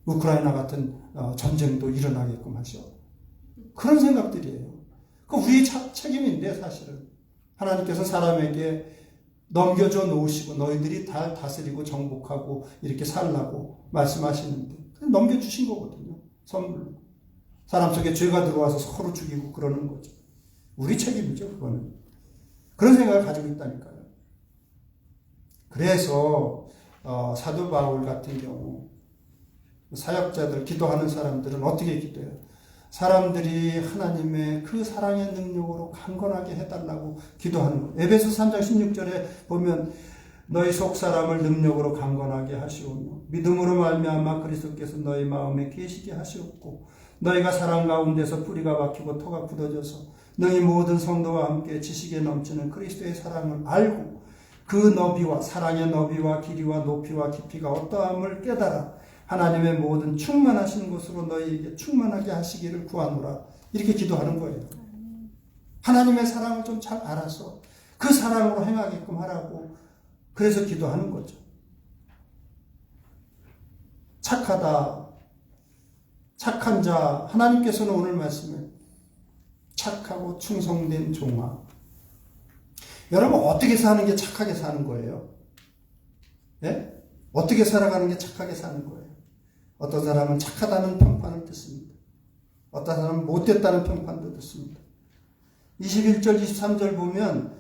우크라이나 같은 전쟁도 일어나게끔 하셔? 그런 생각들이에요. 그 우리의 책임인데 사실은 하나님께서 사람에게 넘겨줘 놓으시고 너희들이 다 다스리고 정복하고 이렇게 살라고 말씀하시는데 그냥 넘겨주신 거거든요. 선물로. 사람 속에 죄가 들어와서 서로 죽이고 그러는 거죠. 우리 책임이죠, 그거는. 그런 생각을 가지고 있다니까요. 그래서 사도 바울 같은 경우 사역자들, 기도하는 사람들은 어떻게 기도해요? 사람들이 하나님의 그 사랑의 능력으로 강건하게 해달라고 기도하는 거예요. 에베소 3장 16절에 보면 너희 속사람을 능력으로 강건하게 하시오며 믿음으로 말미암아 그리스도께서 너희 마음에 계시게 하시옵고 너희가 사랑 가운데서 뿌리가 박히고 토가 굳어져서 너희 모든 성도와 함께 지식에 넘치는 그리스도의 사랑을 알고 그 너비와 사랑의 너비와 길이와 높이와 깊이가 어떠함을 깨달아 하나님의 모든 충만하신 것으로 너희에게 충만하게 하시기를 구하노라. 이렇게 기도하는 거예요. 하나님의 사랑을 좀 잘 알아서 그 사랑으로 행하게끔 하라고 그래서 기도하는 거죠. 착하다. 착한 자. 하나님께서는 오늘 말씀에 착하고 충성된 종아. 여러분 어떻게 사는 게 착하게 사는 거예요? 예? 어떻게 살아가는 게 착하게 사는 거예요? 어떤 사람은 착하다는 평판을 듣습니다. 어떤 사람은 못됐다는 평판도 듣습니다. 21절, 23절 보면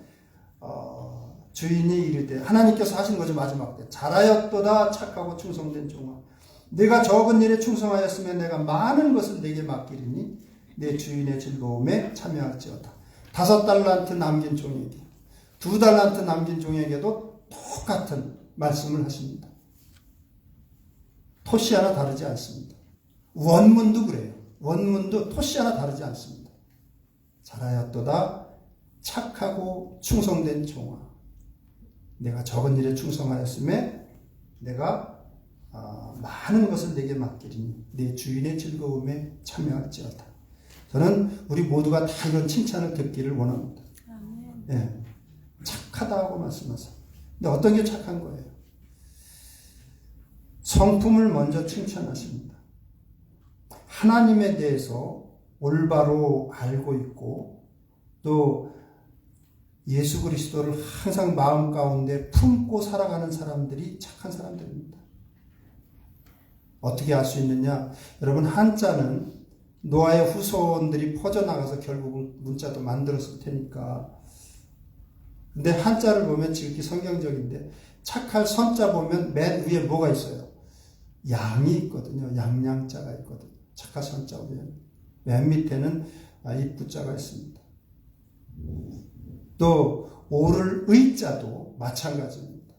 주인이 이르되 하나님께서 하신 거죠. 마지막 때 잘하였도다 착하고 충성된 종아 내가 적은 일에 충성하였으면 내가 많은 것을 내게 맡기리니 내 주인의 즐거움에 참여할지어다. 5달란트 남긴 종에게 2달란트 남긴 종에게도 똑같은 말씀을 하십니다. 토시 하나 다르지 않습니다. 원문도 그래요. 원문도 토시 하나 다르지 않습니다. 잘하였도다 착하고 충성된 종아 내가 적은 일에 충성하였음에 내가 많은 것을 내게 맡기리니 내 주인의 즐거움에 참여할지어다. 저는 우리 모두가 다 이런 칭찬을 듣기를 원합니다. 예, 착하다고 말씀하세요. 근데 어떤 게 착한 거예요? 성품을 먼저 칭찬하십니다. 하나님에 대해서 올바로 알고 있고 또 예수 그리스도를 항상 마음 가운데 품고 살아가는 사람들이 착한 사람들입니다. 어떻게 알 수 있느냐? 여러분 한자는 노아의 후손들이 퍼져나가서 결국은 문자도 만들었을 테니까. 근데 한자를 보면 지극히 성경적인데 착할 선자 보면 맨 위에 뭐가 있어요? 양이 있거든요. 양양자가 있거든요. 착할 선자 보면 맨 밑에는 입구자가 있습니다. 또 오를 의자도 마찬가지입니다.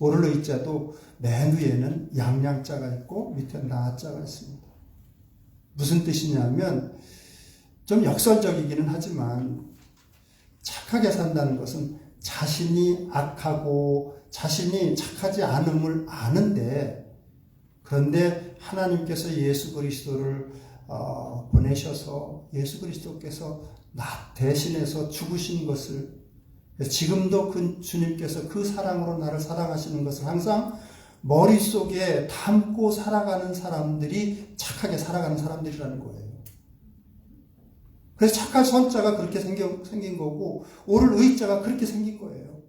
오를 의자도 맨 위에는 양양자가 있고 밑에 나자가 있습니다. 무슨 뜻이냐면 좀 역설적이기는 하지만 착하게 산다는 것은 자신이 악하고 자신이 착하지 않음을 아는데 그런데 하나님께서 예수 그리스도를 보내셔서 예수 그리스도께서 나 대신해서 죽으신 것을 지금도 그 주님께서 그 사랑으로 나를 사랑하시는 것을 항상 머릿속에 담고 살아가는 사람들이 착하게 살아가는 사람들이라는 거예요. 그래서 착할 선자가 그렇게 생긴 거고 오를 의자가 그렇게 생긴 거예요.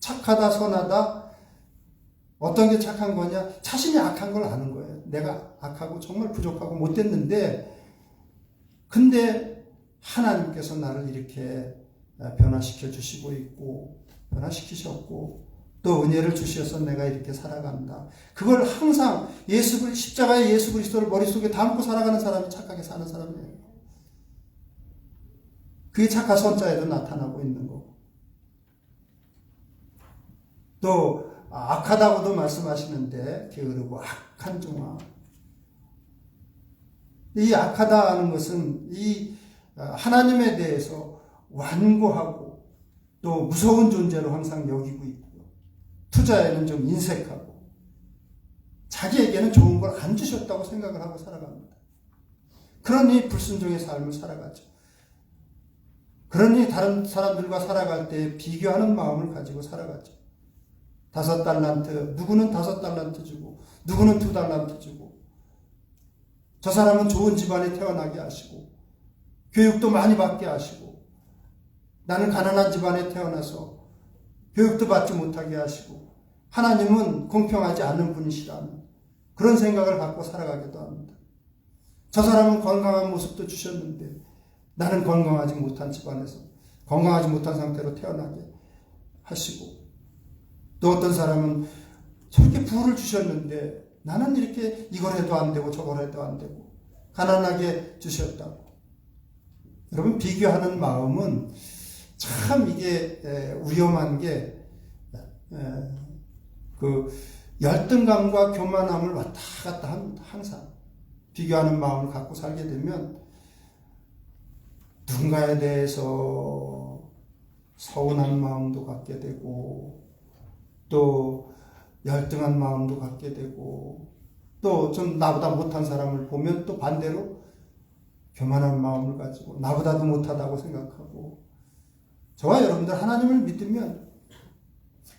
착하다 선하다 어떤 게 착한 거냐? 자신이 악한 걸 아는 거예요. 내가 악하고 정말 부족하고 못됐는데, 근데 하나님께서 나를 이렇게 변화시켜 주시고 있고, 변화시키셨고, 또 은혜를 주셔서 내가 이렇게 살아간다. 그걸 항상 십자가의 예수 그리스도를 머릿속에 담고 살아가는 사람이 착하게 사는 사람이에요. 그게 착한 선자에도 나타나고 있는 거고. 또 악하다고도 말씀하시는데 게으르고 악한 종아. 이 악하다는 것은 이 하나님에 대해서 완고하고 또 무서운 존재로 항상 여기고 있고요. 투자에는 좀 인색하고 자기에게는 좋은 걸 안 주셨다고 생각을 하고 살아갑니다. 그러니 불순종의 삶을 살아가죠. 그러니 다른 사람들과 살아갈 때 비교하는 마음을 가지고 살아가죠. 5달란트, 누구는 5달란트 주고 누구는 2달란트 주고, 저 사람은 좋은 집안에 태어나게 하시고 교육도 많이 받게 하시고, 나는 가난한 집안에 태어나서 교육도 받지 못하게 하시고, 하나님은 공평하지 않은 분이시라는 그런 생각을 갖고 살아가기도 합니다. 저 사람은 건강한 모습도 주셨는데 나는 건강하지 못한 집안에서 건강하지 못한 상태로 태어나게 하시고, 또 어떤 사람은 저렇게 부를 주셨는데 나는 이렇게 이걸 해도 안 되고 저걸 해도 안 되고 가난하게 주셨다고. 여러분, 비교하는 마음은 참 이게 위험한 게, 그 열등감과 교만함을 왔다 갔다 합니다. 항상 비교하는 마음을 갖고 살게 되면 누군가에 대해서 서운한 마음도 갖게 되고, 또 열등한 마음도 갖게 되고, 또 좀 나보다 못한 사람을 보면 또 반대로 교만한 마음을 가지고 나보다도 못하다고 생각하고. 저와 여러분들 하나님을 믿으면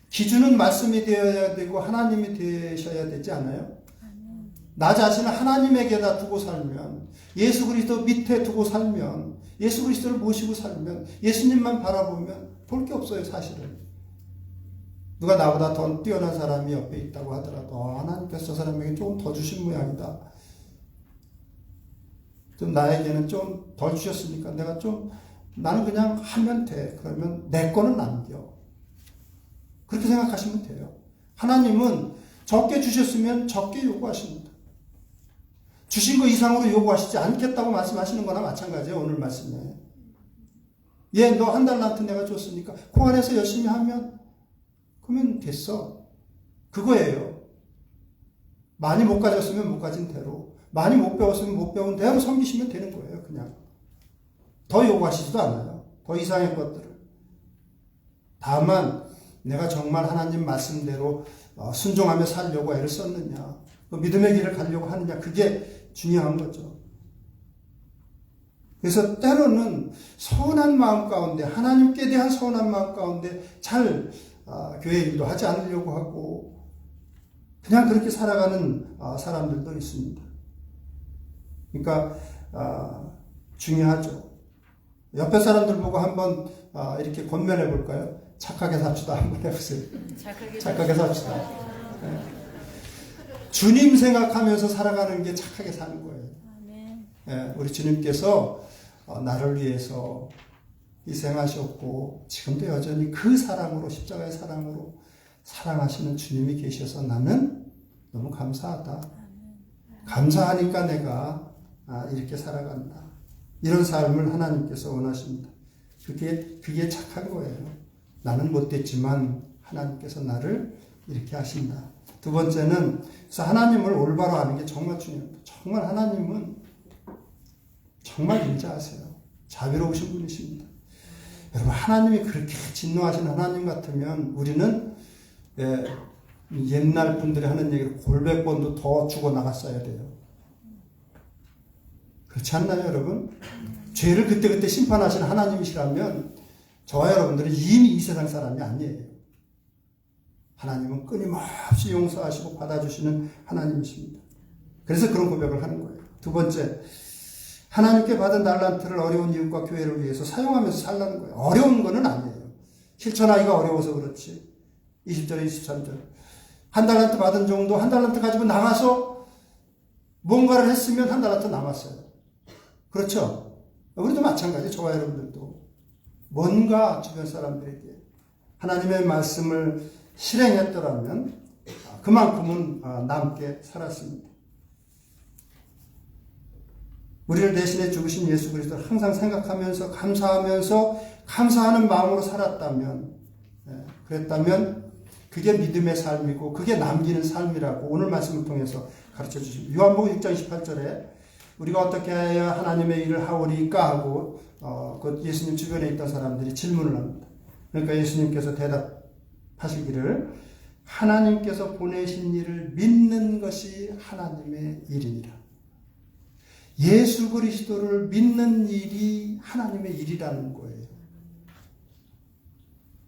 기준은 말씀이 되어야 되고 하나님이 되셔야 되지 않아요? 나 자신을 하나님에게다 두고 살면, 예수 그리스도 밑에 두고 살면, 예수 그리스도를 모시고 살면, 예수님만 바라보면 볼 게 없어요. 사실은 누가 나보다 더 뛰어난 사람이 옆에 있다고 하더라도 하나님께서 저 사람에게 조금 더 주신 모양이다, 좀 나에게는 좀 덜 주셨으니까 나는 그냥 하면 돼. 그러면 내 거는 남겨. 그렇게 생각하시면 돼요. 하나님은 적게 주셨으면 적게 요구하십니다. 주신 거 이상으로 요구하시지 않겠다고 말씀하시는 거나 마찬가지예요. 오늘 말씀에. 너 1달란트 내가 줬으니까 그 안에서 열심히 하면 그러면 됐어. 그거예요. 많이 못 가졌으면 못 가진 대로, 많이 못 배웠으면 못 배운 대로 섬기시면 되는 거예요. 그냥 더 요구하시지도 않아요. 더 이상의 것들을. 다만 내가 정말 하나님 말씀대로 순종하며 살려고 애를 썼느냐, 믿음의 길을 가려고 하느냐, 그게 중요한 거죠. 그래서 때로는 서운한 마음 가운데, 하나님께 대한 서운한 마음 가운데 잘 교회 일도 하지 않으려고 하고 그냥 그렇게 살아가는 사람들도 있습니다. 그러니까 중요하죠. 옆에 사람들 보고 한번 이렇게 권면해 볼까요? 착하게 삽시다. 한번 해보세요. 착하게 삽시다. 네. 주님 생각하면서 살아가는 게 착하게 사는 거예요. 네, 우리 주님께서 나를 위해서 희생하셨고 지금도 여전히 그 사랑으로, 십자가의 사랑으로 사랑하시는 주님이 계셔서 나는 너무 감사하다. 감사하니까 내가 이렇게 살아간다. 이런 삶을 하나님께서 원하십니다. 그게 착한 거예요. 나는 못됐지만 하나님께서 나를 이렇게 하신다. 두 번째는, 그래서 하나님을 올바로 아는 게 정말 중요합니다. 정말 하나님은 정말 인자하세요. 자비로우신 분이십니다. 여러분, 하나님이 그렇게 진노하신 하나님 같으면 우리는 옛날 분들이 하는 얘기를 골백번도 더 주고 나갔어야 돼요. 그렇지 않나요, 여러분? 죄를 그때그때 심판하시는 하나님이시라면 저와 여러분들은 이미 이 세상 사람이 아니에요. 하나님은 끊임없이 용서하시고 받아주시는 하나님이십니다. 그래서 그런 고백을 하는 거예요. 두 번째, 하나님께 받은 달란트를 어려운 이웃과 교회를 위해서 사용하면서 살라는 거예요. 어려운 거는 아니에요. 실천하기가 어려워서 그렇지. 20절에 23절. 한 달란트 받은 정도, 한 달란트 가지고 나가서 뭔가를 했으면 한 달란트 남았어요. 그렇죠? 우리도 마찬가지, 저와 여러분들도. 뭔가 주변 사람들에게 하나님의 말씀을 실행했더라면 그만큼은 남게 살았습니다. 우리를 대신해 죽으신 예수 그리스도를 항상 생각하면서 감사하는 마음으로 살았다면, 그랬다면 그게 믿음의 삶이고 그게 남기는 삶이라고 오늘 말씀을 통해서 가르쳐 주십니다. 요한복음 6장 28절에 우리가 어떻게 해야 하나님의 일을 하오리까 하고 그 예수님 주변에 있던 사람들이 질문을 합니다. 그러니까 예수님께서 대답하시기를 하나님께서 보내신 일을 믿는 것이 하나님의 일이니라. 예수 그리스도를 믿는 일이 하나님의 일이라는 거예요.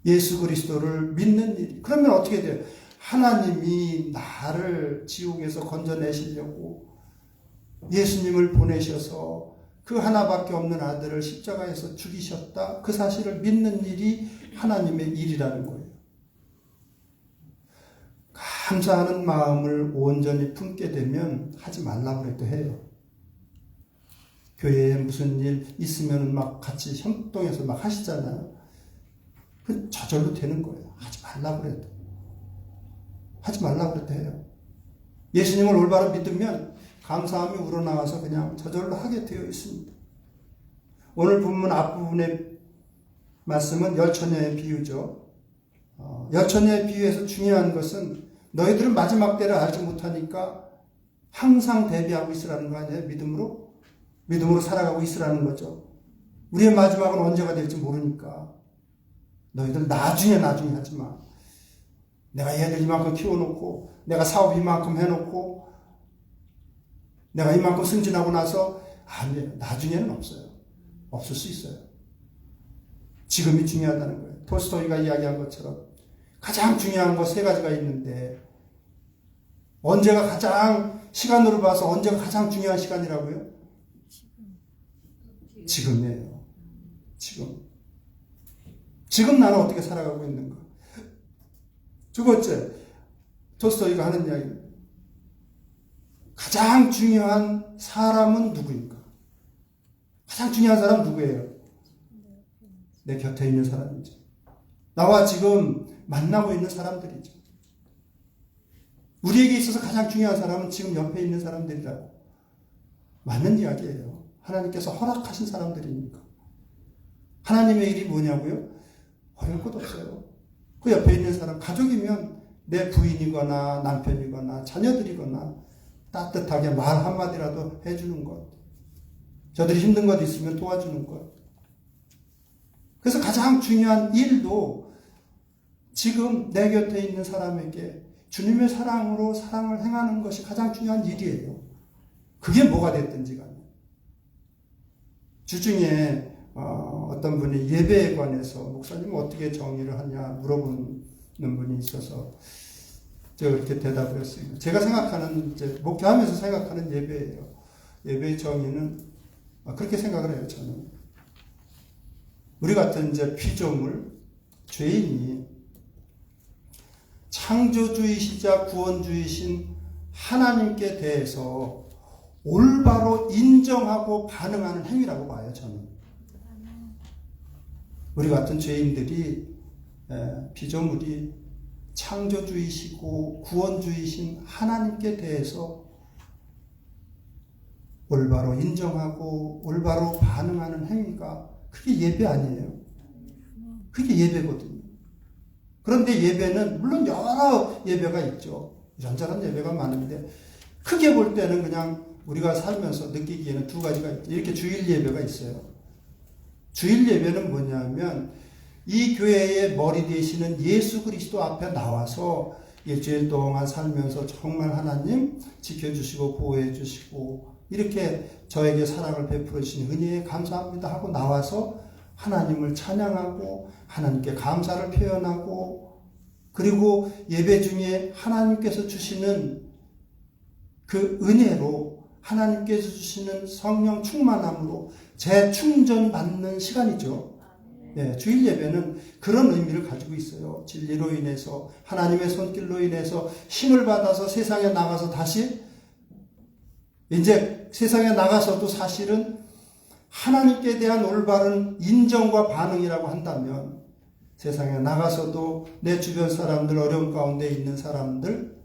예수 그리스도를 믿는 일. 그러면 어떻게 돼요? 하나님이 나를 지옥에서 건져내시려고 예수님을 보내셔서 그 하나밖에 없는 아들을 십자가에서 죽이셨다. 그 사실을 믿는 일이 하나님의 일이라는 거예요. 감사하는 마음을 온전히 품게 되면 하지 말라고 해도 해요. 교회에 무슨 일 있으면 막 같이 협동해서 막 하시잖아요. 그 저절로 되는 거예요. 하지 말라고 해도. 하지 말라고 해도 해요. 예수님을 올바로 믿으면 감사함이 우러나와서 그냥 저절로 하게 되어 있습니다. 오늘 본문 앞부분의 말씀은 열처녀의 비유죠. 열처녀의 비유에서 중요한 것은 너희들은 마지막 때를 알지 못하니까 항상 대비하고 있으라는 거 아니에요? 믿음으로 살아가고 있으라는 거죠. 우리의 마지막은 언제가 될지 모르니까 너희들 나중에 하지 마. 내가 얘들 이만큼 키워놓고 내가 사업 이만큼 해놓고 내가 이만큼 승진하고 나서 나중에는 없어요. 없을 수 있어요. 지금이 중요하다는 거예요. 톨스토이가 이야기한 것처럼 가장 중요한 거 3가지가 있는데 언제가 가장 시간으로 봐서 언제가 가장 중요한 시간이라고요? 지금이에요. 지금 나는 어떻게 살아가고 있는가? 2번째, 톨스토이가 하는 이야기입니다. 가장 중요한 사람은 누구인가? 가장 중요한 사람은 누구예요? 내 곁에 있는 사람이죠. 나와 지금 만나고 있는 사람들이죠. 우리에게 있어서 가장 중요한 사람은 지금 옆에 있는 사람들이라고. 맞는 이야기예요. 하나님께서 허락하신 사람들이니까. 하나님의 일이 뭐냐고요? 어려울 것 없어요. 그 옆에 있는 사람, 가족이면 내 부인이거나 남편이거나 자녀들이거나 따뜻하게 말 한마디라도 해주는 것. 저들이 힘든 것 있으면 도와주는 것. 그래서 가장 중요한 일도 지금 내 곁에 있는 사람에게 주님의 사랑으로 사랑을 행하는 것이 가장 중요한 일이에요. 그게 뭐가 됐든지 간에. 주중에 어떤 분이 예배에 관해서 목사님 어떻게 정의를 하냐 물어보는 분이 있어서 제가 이렇게 대답을 했습니다. 제가 생각하는, 이제 목회하면서 생각하는 예배예요. 예배의 정의는 그렇게 생각을 해요, 저는. 우리 같은 이제 피조물, 죄인이 창조주이시자 구원주이신 하나님께 대해서 올바로 인정하고 반응하는 행위라고 봐요, 저는. 우리 같은 죄인들이, 피조물이 창조주이시고 구원주이신 하나님께 대해서 올바로 인정하고 올바로 반응하는 행위가 그게 예배 아니에요. 그게 예배거든요. 그런데 예배는 물론 여러 예배가 있죠. 이런저런 예배가 많은데 크게 볼 때는 그냥 우리가 살면서 느끼기에는 2가지가 있죠. 이렇게 주일 예배가 있어요. 주일 예배는 뭐냐면 이 교회의 머리 되시는 예수 그리스도 앞에 나와서 일주일 동안 살면서 정말 하나님 지켜주시고 보호해 주시고 이렇게 저에게 사랑을 베풀어 주신 은혜에 감사합니다 하고 나와서 하나님을 찬양하고 하나님께 감사를 표현하고 그리고 예배 중에 하나님께서 주시는 그 은혜로 하나님께서 주시는 성령 충만함으로 재충전 받는 시간이죠. 예, 주일 예배는 그런 의미를 가지고 있어요. 진리로 인해서, 하나님의 손길로 인해서 힘을 받아서 세상에 나가서 다시, 이제 세상에 나가서도 사실은 하나님께 대한 올바른 인정과 반응이라고 한다면, 세상에 나가서도 내 주변 사람들, 어려움 가운데 있는 사람들,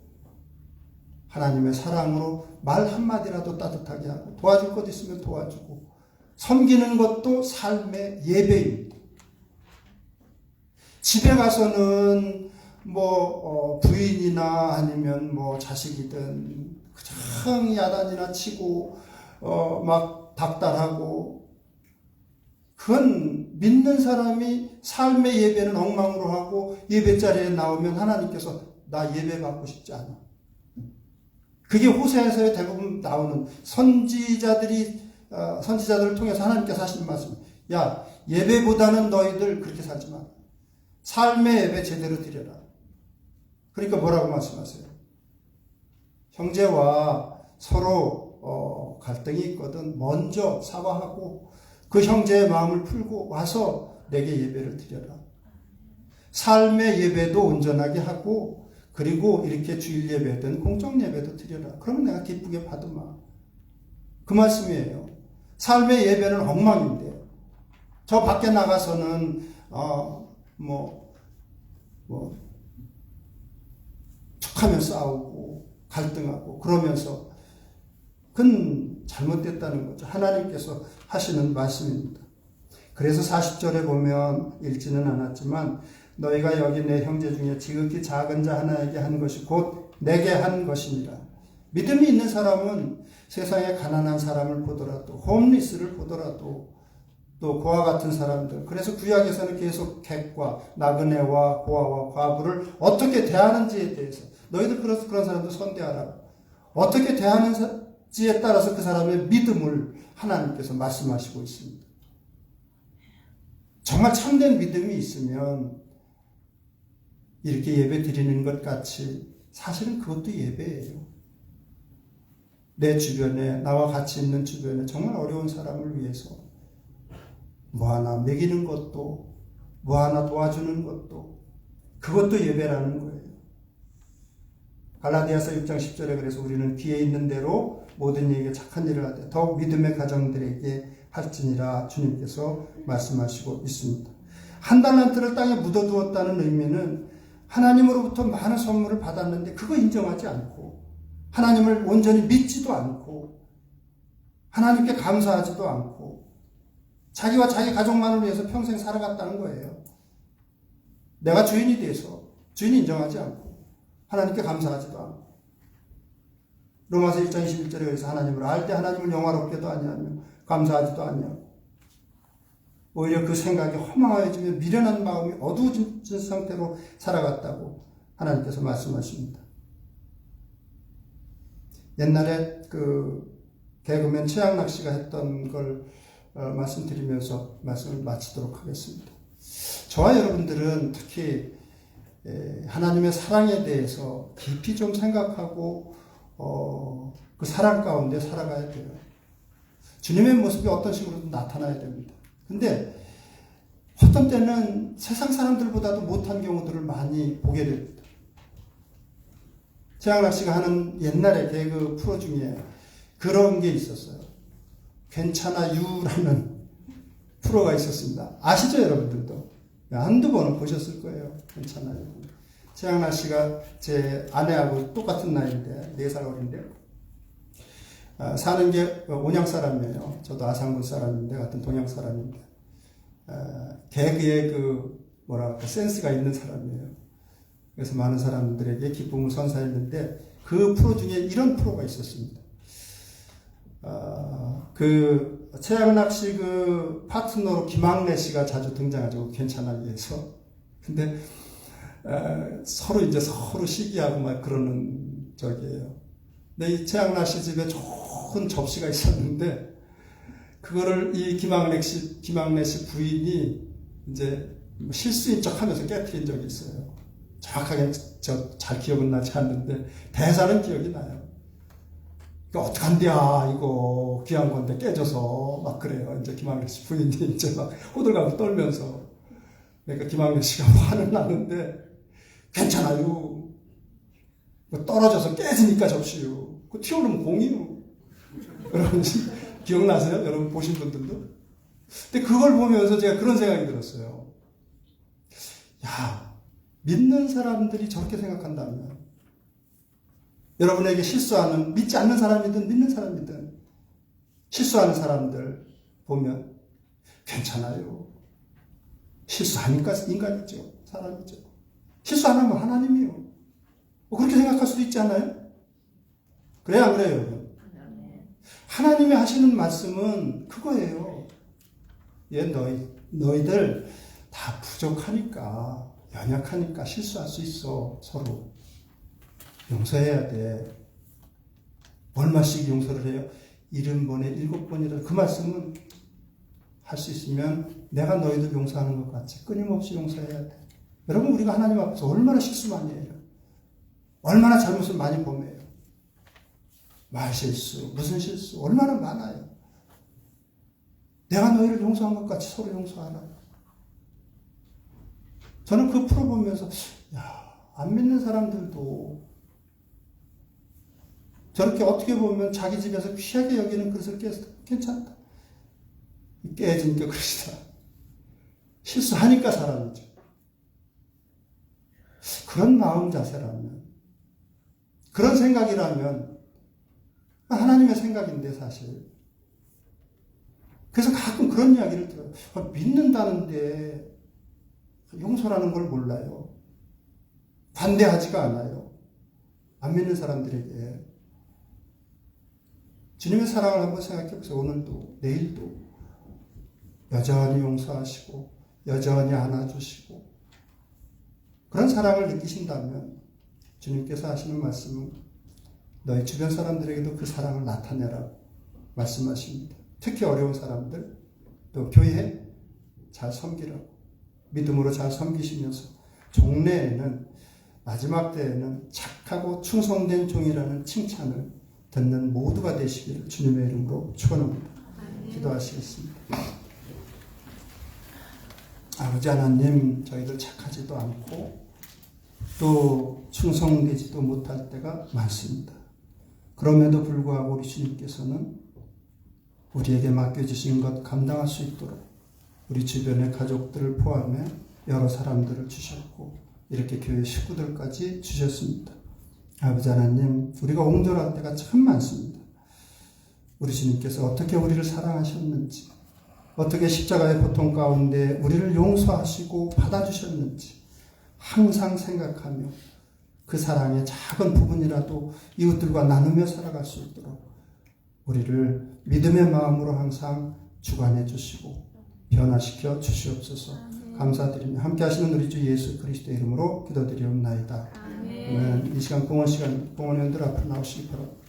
하나님의 사랑으로 말 한마디라도 따뜻하게 하고, 도와줄 것 있으면 도와주고, 섬기는 것도 삶의 예배입니다. 집에 가서는 부인이나 아니면 자식이든 그냥 야단이나 치고 막 닥달하고, 그건 믿는 사람이 삶의 예배는 엉망으로 하고 예배 자리에 나오면 하나님께서 나 예배 받고 싶지 않아. 그게 호세아서에 대부분 나오는 선지자들을 통해서 하나님께서 하시는 말씀. 야, 예배보다는 너희들 그렇게 살지 마. 삶의 예배 제대로 드려라. 그러니까 뭐라고 말씀하세요? 형제와 서로 갈등이 있거든 먼저 사과하고 그 형제의 마음을 풀고 와서 내게 예배를 드려라. 삶의 예배도 온전하게 하고, 그리고 이렇게 주일 예배든 공적 예배도 드려라. 그러면 내가 기쁘게 받으마. 그 말씀이에요. 삶의 예배는 엉망인데, 저 밖에 나가서는 툭하면 싸우고 갈등하고 그러면서, 그건 잘못됐다는 거죠. 하나님께서 하시는 말씀입니다. 그래서 40절에 보면 읽지는 않았지만, 너희가 여기 내 형제 중에 지극히 작은 자 하나에게 한 것이 곧 내게 한 것이니라. 믿음이 있는 사람은 세상에 가난한 사람을 보더라도, 홈리스를 보더라도, 또 고아 같은 사람들, 그래서 구약에서는 계속 객과 나그네와 고아와 과부를 어떻게 대하는지에 대해서, 너희들 그런 사람들 선대하라. 어떻게 대하는지에 따라서 그 사람의 믿음을 하나님께서 말씀하시고 있습니다. 정말 참된 믿음이 있으면 이렇게 예배 드리는 것 같이, 사실은 그것도 예배예요. 내 주변에, 나와 같이 있는 주변에 정말 어려운 사람을 위해서 뭐 하나 먹이는 것도, 뭐 하나 도와주는 것도, 그것도 예배라는 거예요. 갈라디아서 6장 10절에 그래서 우리는 귀에 있는 대로 모든 이에게 착한 일을 하되 더욱 믿음의 가정들에게 할지니라 주님께서 말씀하시고 있습니다. 한 달란트를 땅에 묻어두었다는 의미는 하나님으로부터 많은 선물을 받았는데 그거 인정하지 않고, 하나님을 온전히 믿지도 않고, 하나님께 감사하지도 않고, 자기와 자기 가족만을 위해서 평생 살아갔다는 거예요. 내가 주인이 돼서 주인 인정하지 않고 하나님께 감사하지도 않고. 로마서 1장 21절에 그래서 하나님을 알 때 하나님을 영화롭게도 아니하며 감사하지도 아니하고, 오히려 그 생각이 허망해지며 미련한 마음이 어두워진 상태로 살아갔다고 하나님께서 말씀하십니다. 옛날에 그 개그맨 최양락 씨가 했던 걸 말씀드리면서 말씀을 마치도록 하겠습니다. 저와 여러분들은 특히 하나님의 사랑에 대해서 깊이 좀 생각하고 그 사랑 가운데 살아가야 돼요. 주님의 모습이 어떤 식으로든 나타나야 됩니다. 근데 어떤 때는 세상 사람들보다도 못한 경우들을 많이 보게 됩니다. 최양락 씨가 하는 옛날에 개그 프로 중에 그런 게 있었어요. 괜찮아 유라는 프로가 있었습니다. 아시죠, 여러분들도? 한두 번은 보셨을 거예요. 괜찮아 유. 최양락 씨가 제 아내하고 똑같은 나이인데 4살 어린데 사는 게 온양 사람이에요. 저도 아산군 사람인데 같은 동양 사람인데 개그에 센스가 있는 사람이에요. 그래서 많은 사람들에게 기쁨을 선사했는데 그 프로 중에 이런 프로가 있었습니다. 그 최양락 씨 그 파트너로 김학래 씨가 자주 등장하죠. 괜찮아에서. 근데 서로 시기하고 막 그러는 적이에요. 근데 이 최양락 씨 집에 좋은 접시가 있었는데 그거를 이 김학래 씨 부인이 이제 실수인 척 하면서 깨트린 적이 있어요. 정확하게 잘 기억은 나지 않는데 대사는 기억이 나요. 이거 어떡한디야, 이거 귀한 건데 깨져서 막 그래요. 이제 김학래 씨 부인이 이제 막 호들갑을 떨면서. 그러니까 김학래 씨가 화는 나는데 괜찮아요. 뭐 떨어져서 깨지니까 접시요. 그 튀어오르면 공이요. 여러분 기억나세요? 여러분 보신 분들도? 근데 그걸 보면서 제가 그런 생각이 들었어요. 야, 믿는 사람들이 저렇게 생각한다면 여러분에게 실수하는, 믿지 않는 사람이든 믿는 사람이든 실수하는 사람들 보면 괜찮아요. 실수하니까 인간이죠. 사람이죠. 실수 안 하면 하나님이요. 그렇게 생각할 수도 있지 않아요? 그래요, 안 그래요, 여러분? 하나님이 하시는 말씀은 그거예요. 너희들 다 부족하니까, 연약하니까 실수할 수 있어. 서로 용서해야 돼. 얼마씩 용서를 해요? 70번에 7번이라. 그 말씀은 할 수 있으면 내가 너희들 용서하는 것 같이 끊임없이 용서해야 돼. 여러분, 우리가 하나님 앞에서 얼마나 실수 많이 해요. 얼마나 잘못을 많이 범해요. 말실수, 무슨 실수 얼마나 많아요. 내가 너희를 용서한 것 같이 서로 용서하라. 저는 그 프로 보면서 안 믿는 사람들도 저렇게 어떻게 보면 자기 집에서 귀하게 여기는 그릇을 깨서 괜찮다. 깨지니까 그러시다. 실수하니까 사람이죠. 그런 마음 자세라면, 그런 생각이라면 하나님의 생각인데 사실. 그래서 가끔 그런 이야기를 들어요. 믿는다는데 용서라는 걸 몰라요. 관대하지가 않아요. 안 믿는 사람들에게. 주님의 사랑을 한번 생각해 보세요. 오늘도 내일도 여전히 용서하시고 여전히 안아주시고 그런 사랑을 느끼신다면 주님께서 하시는 말씀은 너희 주변 사람들에게도 그 사랑을 나타내라고 말씀하십니다. 특히 어려운 사람들, 또 교회 잘 섬기라고, 믿음으로 잘 섬기시면서 종래에는, 마지막 때에는 착하고 충성된 종이라는 칭찬을 듣는 모두가 되시기를 주님의 이름으로 축원합니다. 기도하시겠습니다. 아버지 하나님, 저희들 착하지도 않고 또 충성되지도 못할 때가 많습니다. 그럼에도 불구하고 우리 주님께서는 우리에게 맡겨주신 것 감당할 수 있도록 우리 주변의 가족들을 포함해 여러 사람들을 주셨고 이렇게 교회 식구들까지 주셨습니다. 아버지 하나님, 우리가 옹졸할 때가 참 많습니다. 우리 주님께서 어떻게 우리를 사랑하셨는지, 어떻게 십자가의 고통 가운데 우리를 용서하시고 받아주셨는지 항상 생각하며 그 사랑의 작은 부분이라도 이웃들과 나누며 살아갈 수 있도록 우리를 믿음의 마음으로 항상 주관해 주시고 변화시켜 주시옵소서. 감사드리며 함께 하시는 우리 주 예수 그리스도의 이름으로 기도드리옵나이다. 아멘. 이 시간 공원원들 앞으로 나오시기 바랍니다.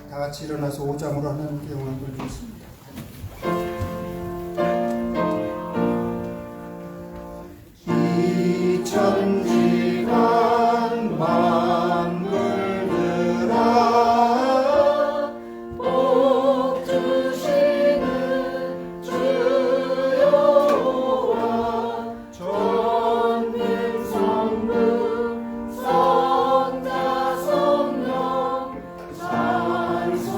다 같이 일어나서 5장으로 하나님께 영광을 돌리겠습니다. 이 천지간 만물들아 복 주시는 주 여호와 전능 성부 성자 성령 찬송하고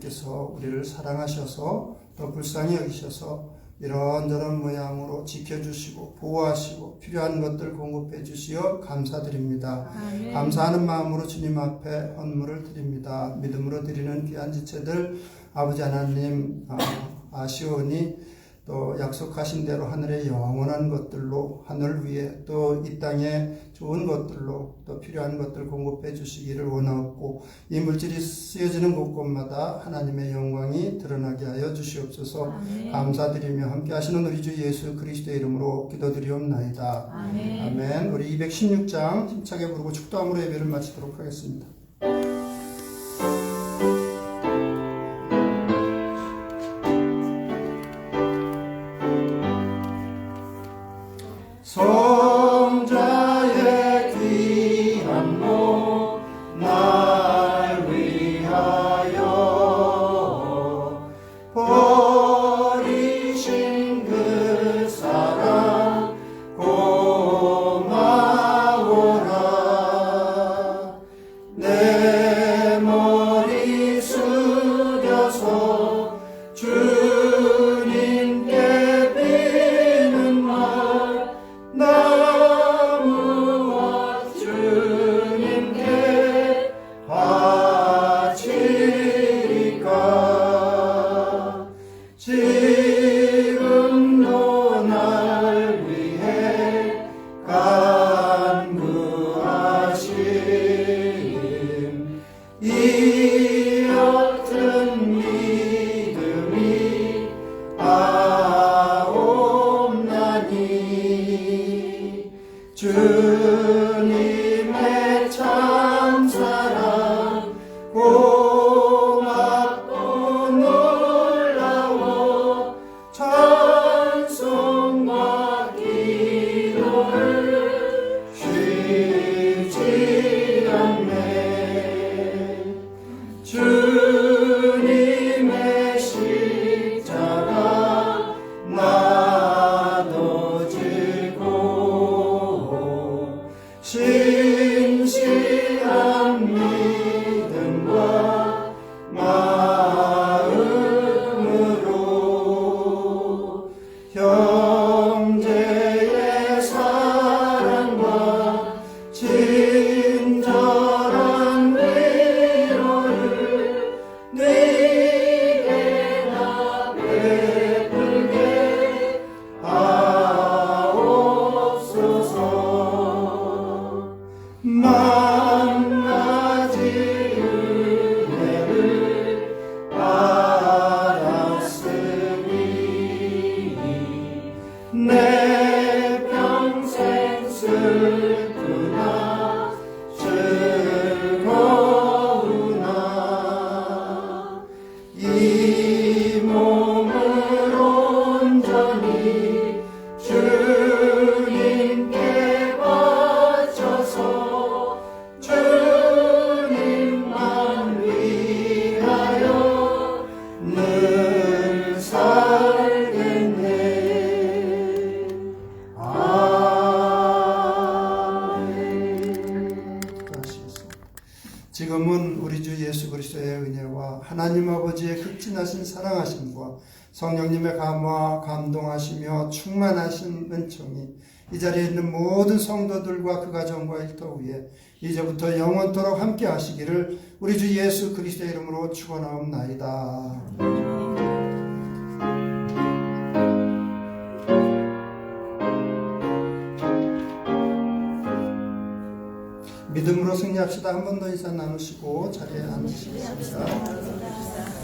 하나님께서 우리를 사랑하셔서 또 불쌍히 여기셔서 이런저런 모양으로 지켜주시고 보호하시고 필요한 것들 공급해 주시어 감사드립니다. 아멘. 감사하는 마음으로 주님 앞에 헌물을 드립니다. 믿음으로 드리는 귀한 지체들 아버지 하나님 아시오니 또 약속하신 대로 하늘의 영원한 것들로 하늘 위에 또 이 땅에 좋은 것들로 또 필요한 것들 공급해 주시기를 원하옵고 이 물질이 쓰여지는 곳곳마다 하나님의 영광이 드러나게 하여 주시옵소서. 아멘. 감사드리며 함께 하시는 우리 주 예수 그리스도의 이름으로 기도드리옵나이다. 아멘. 아멘. 우리 216장 힘차게 부르고 축도함으로 예배를 마치도록 하겠습니다. 성자의 귀한 몸 날 위하여 버리신 그 사랑 고마워라. 내 머리 숙여서 주님께 비는 말 나무와 주님께 바치리까. 지금도 날 위해 간구하심 이 옅은 믿음이 아옵나니 주님의 참사랑 고맙고 놀라워 찬송과 기도를 쉬지 않네. 주님의 십자가 나도 지고 신실한 믿음과 마음으로 형제의 사랑과 친절한 위로를 네게 다 베풀게 하옵소서. 만가지 은혜를 받았으니 내 평생 슬프나 즐거우나 이 몸을 온전히 주님께 바쳐서 주님만 위하여 늘 살겠네. 아멘. 기도하시겠습니다. 지금은 우리 주 예수 그리스도의 은혜와 하나님 아버지의 극진하신 사랑하심과 성령님의 감화 감동하시며 충만하신 은총이 이 자리에 있는 모든 성도들과 그 가정과 일터 위에 이제부터 영원토록 함께 하시기를 우리 주 예수 그리스도의 이름으로 축원하옵나이다. 믿음으로 승리합시다. 한 번 더 인사 나누시고 자리에 앉으시겠습니다.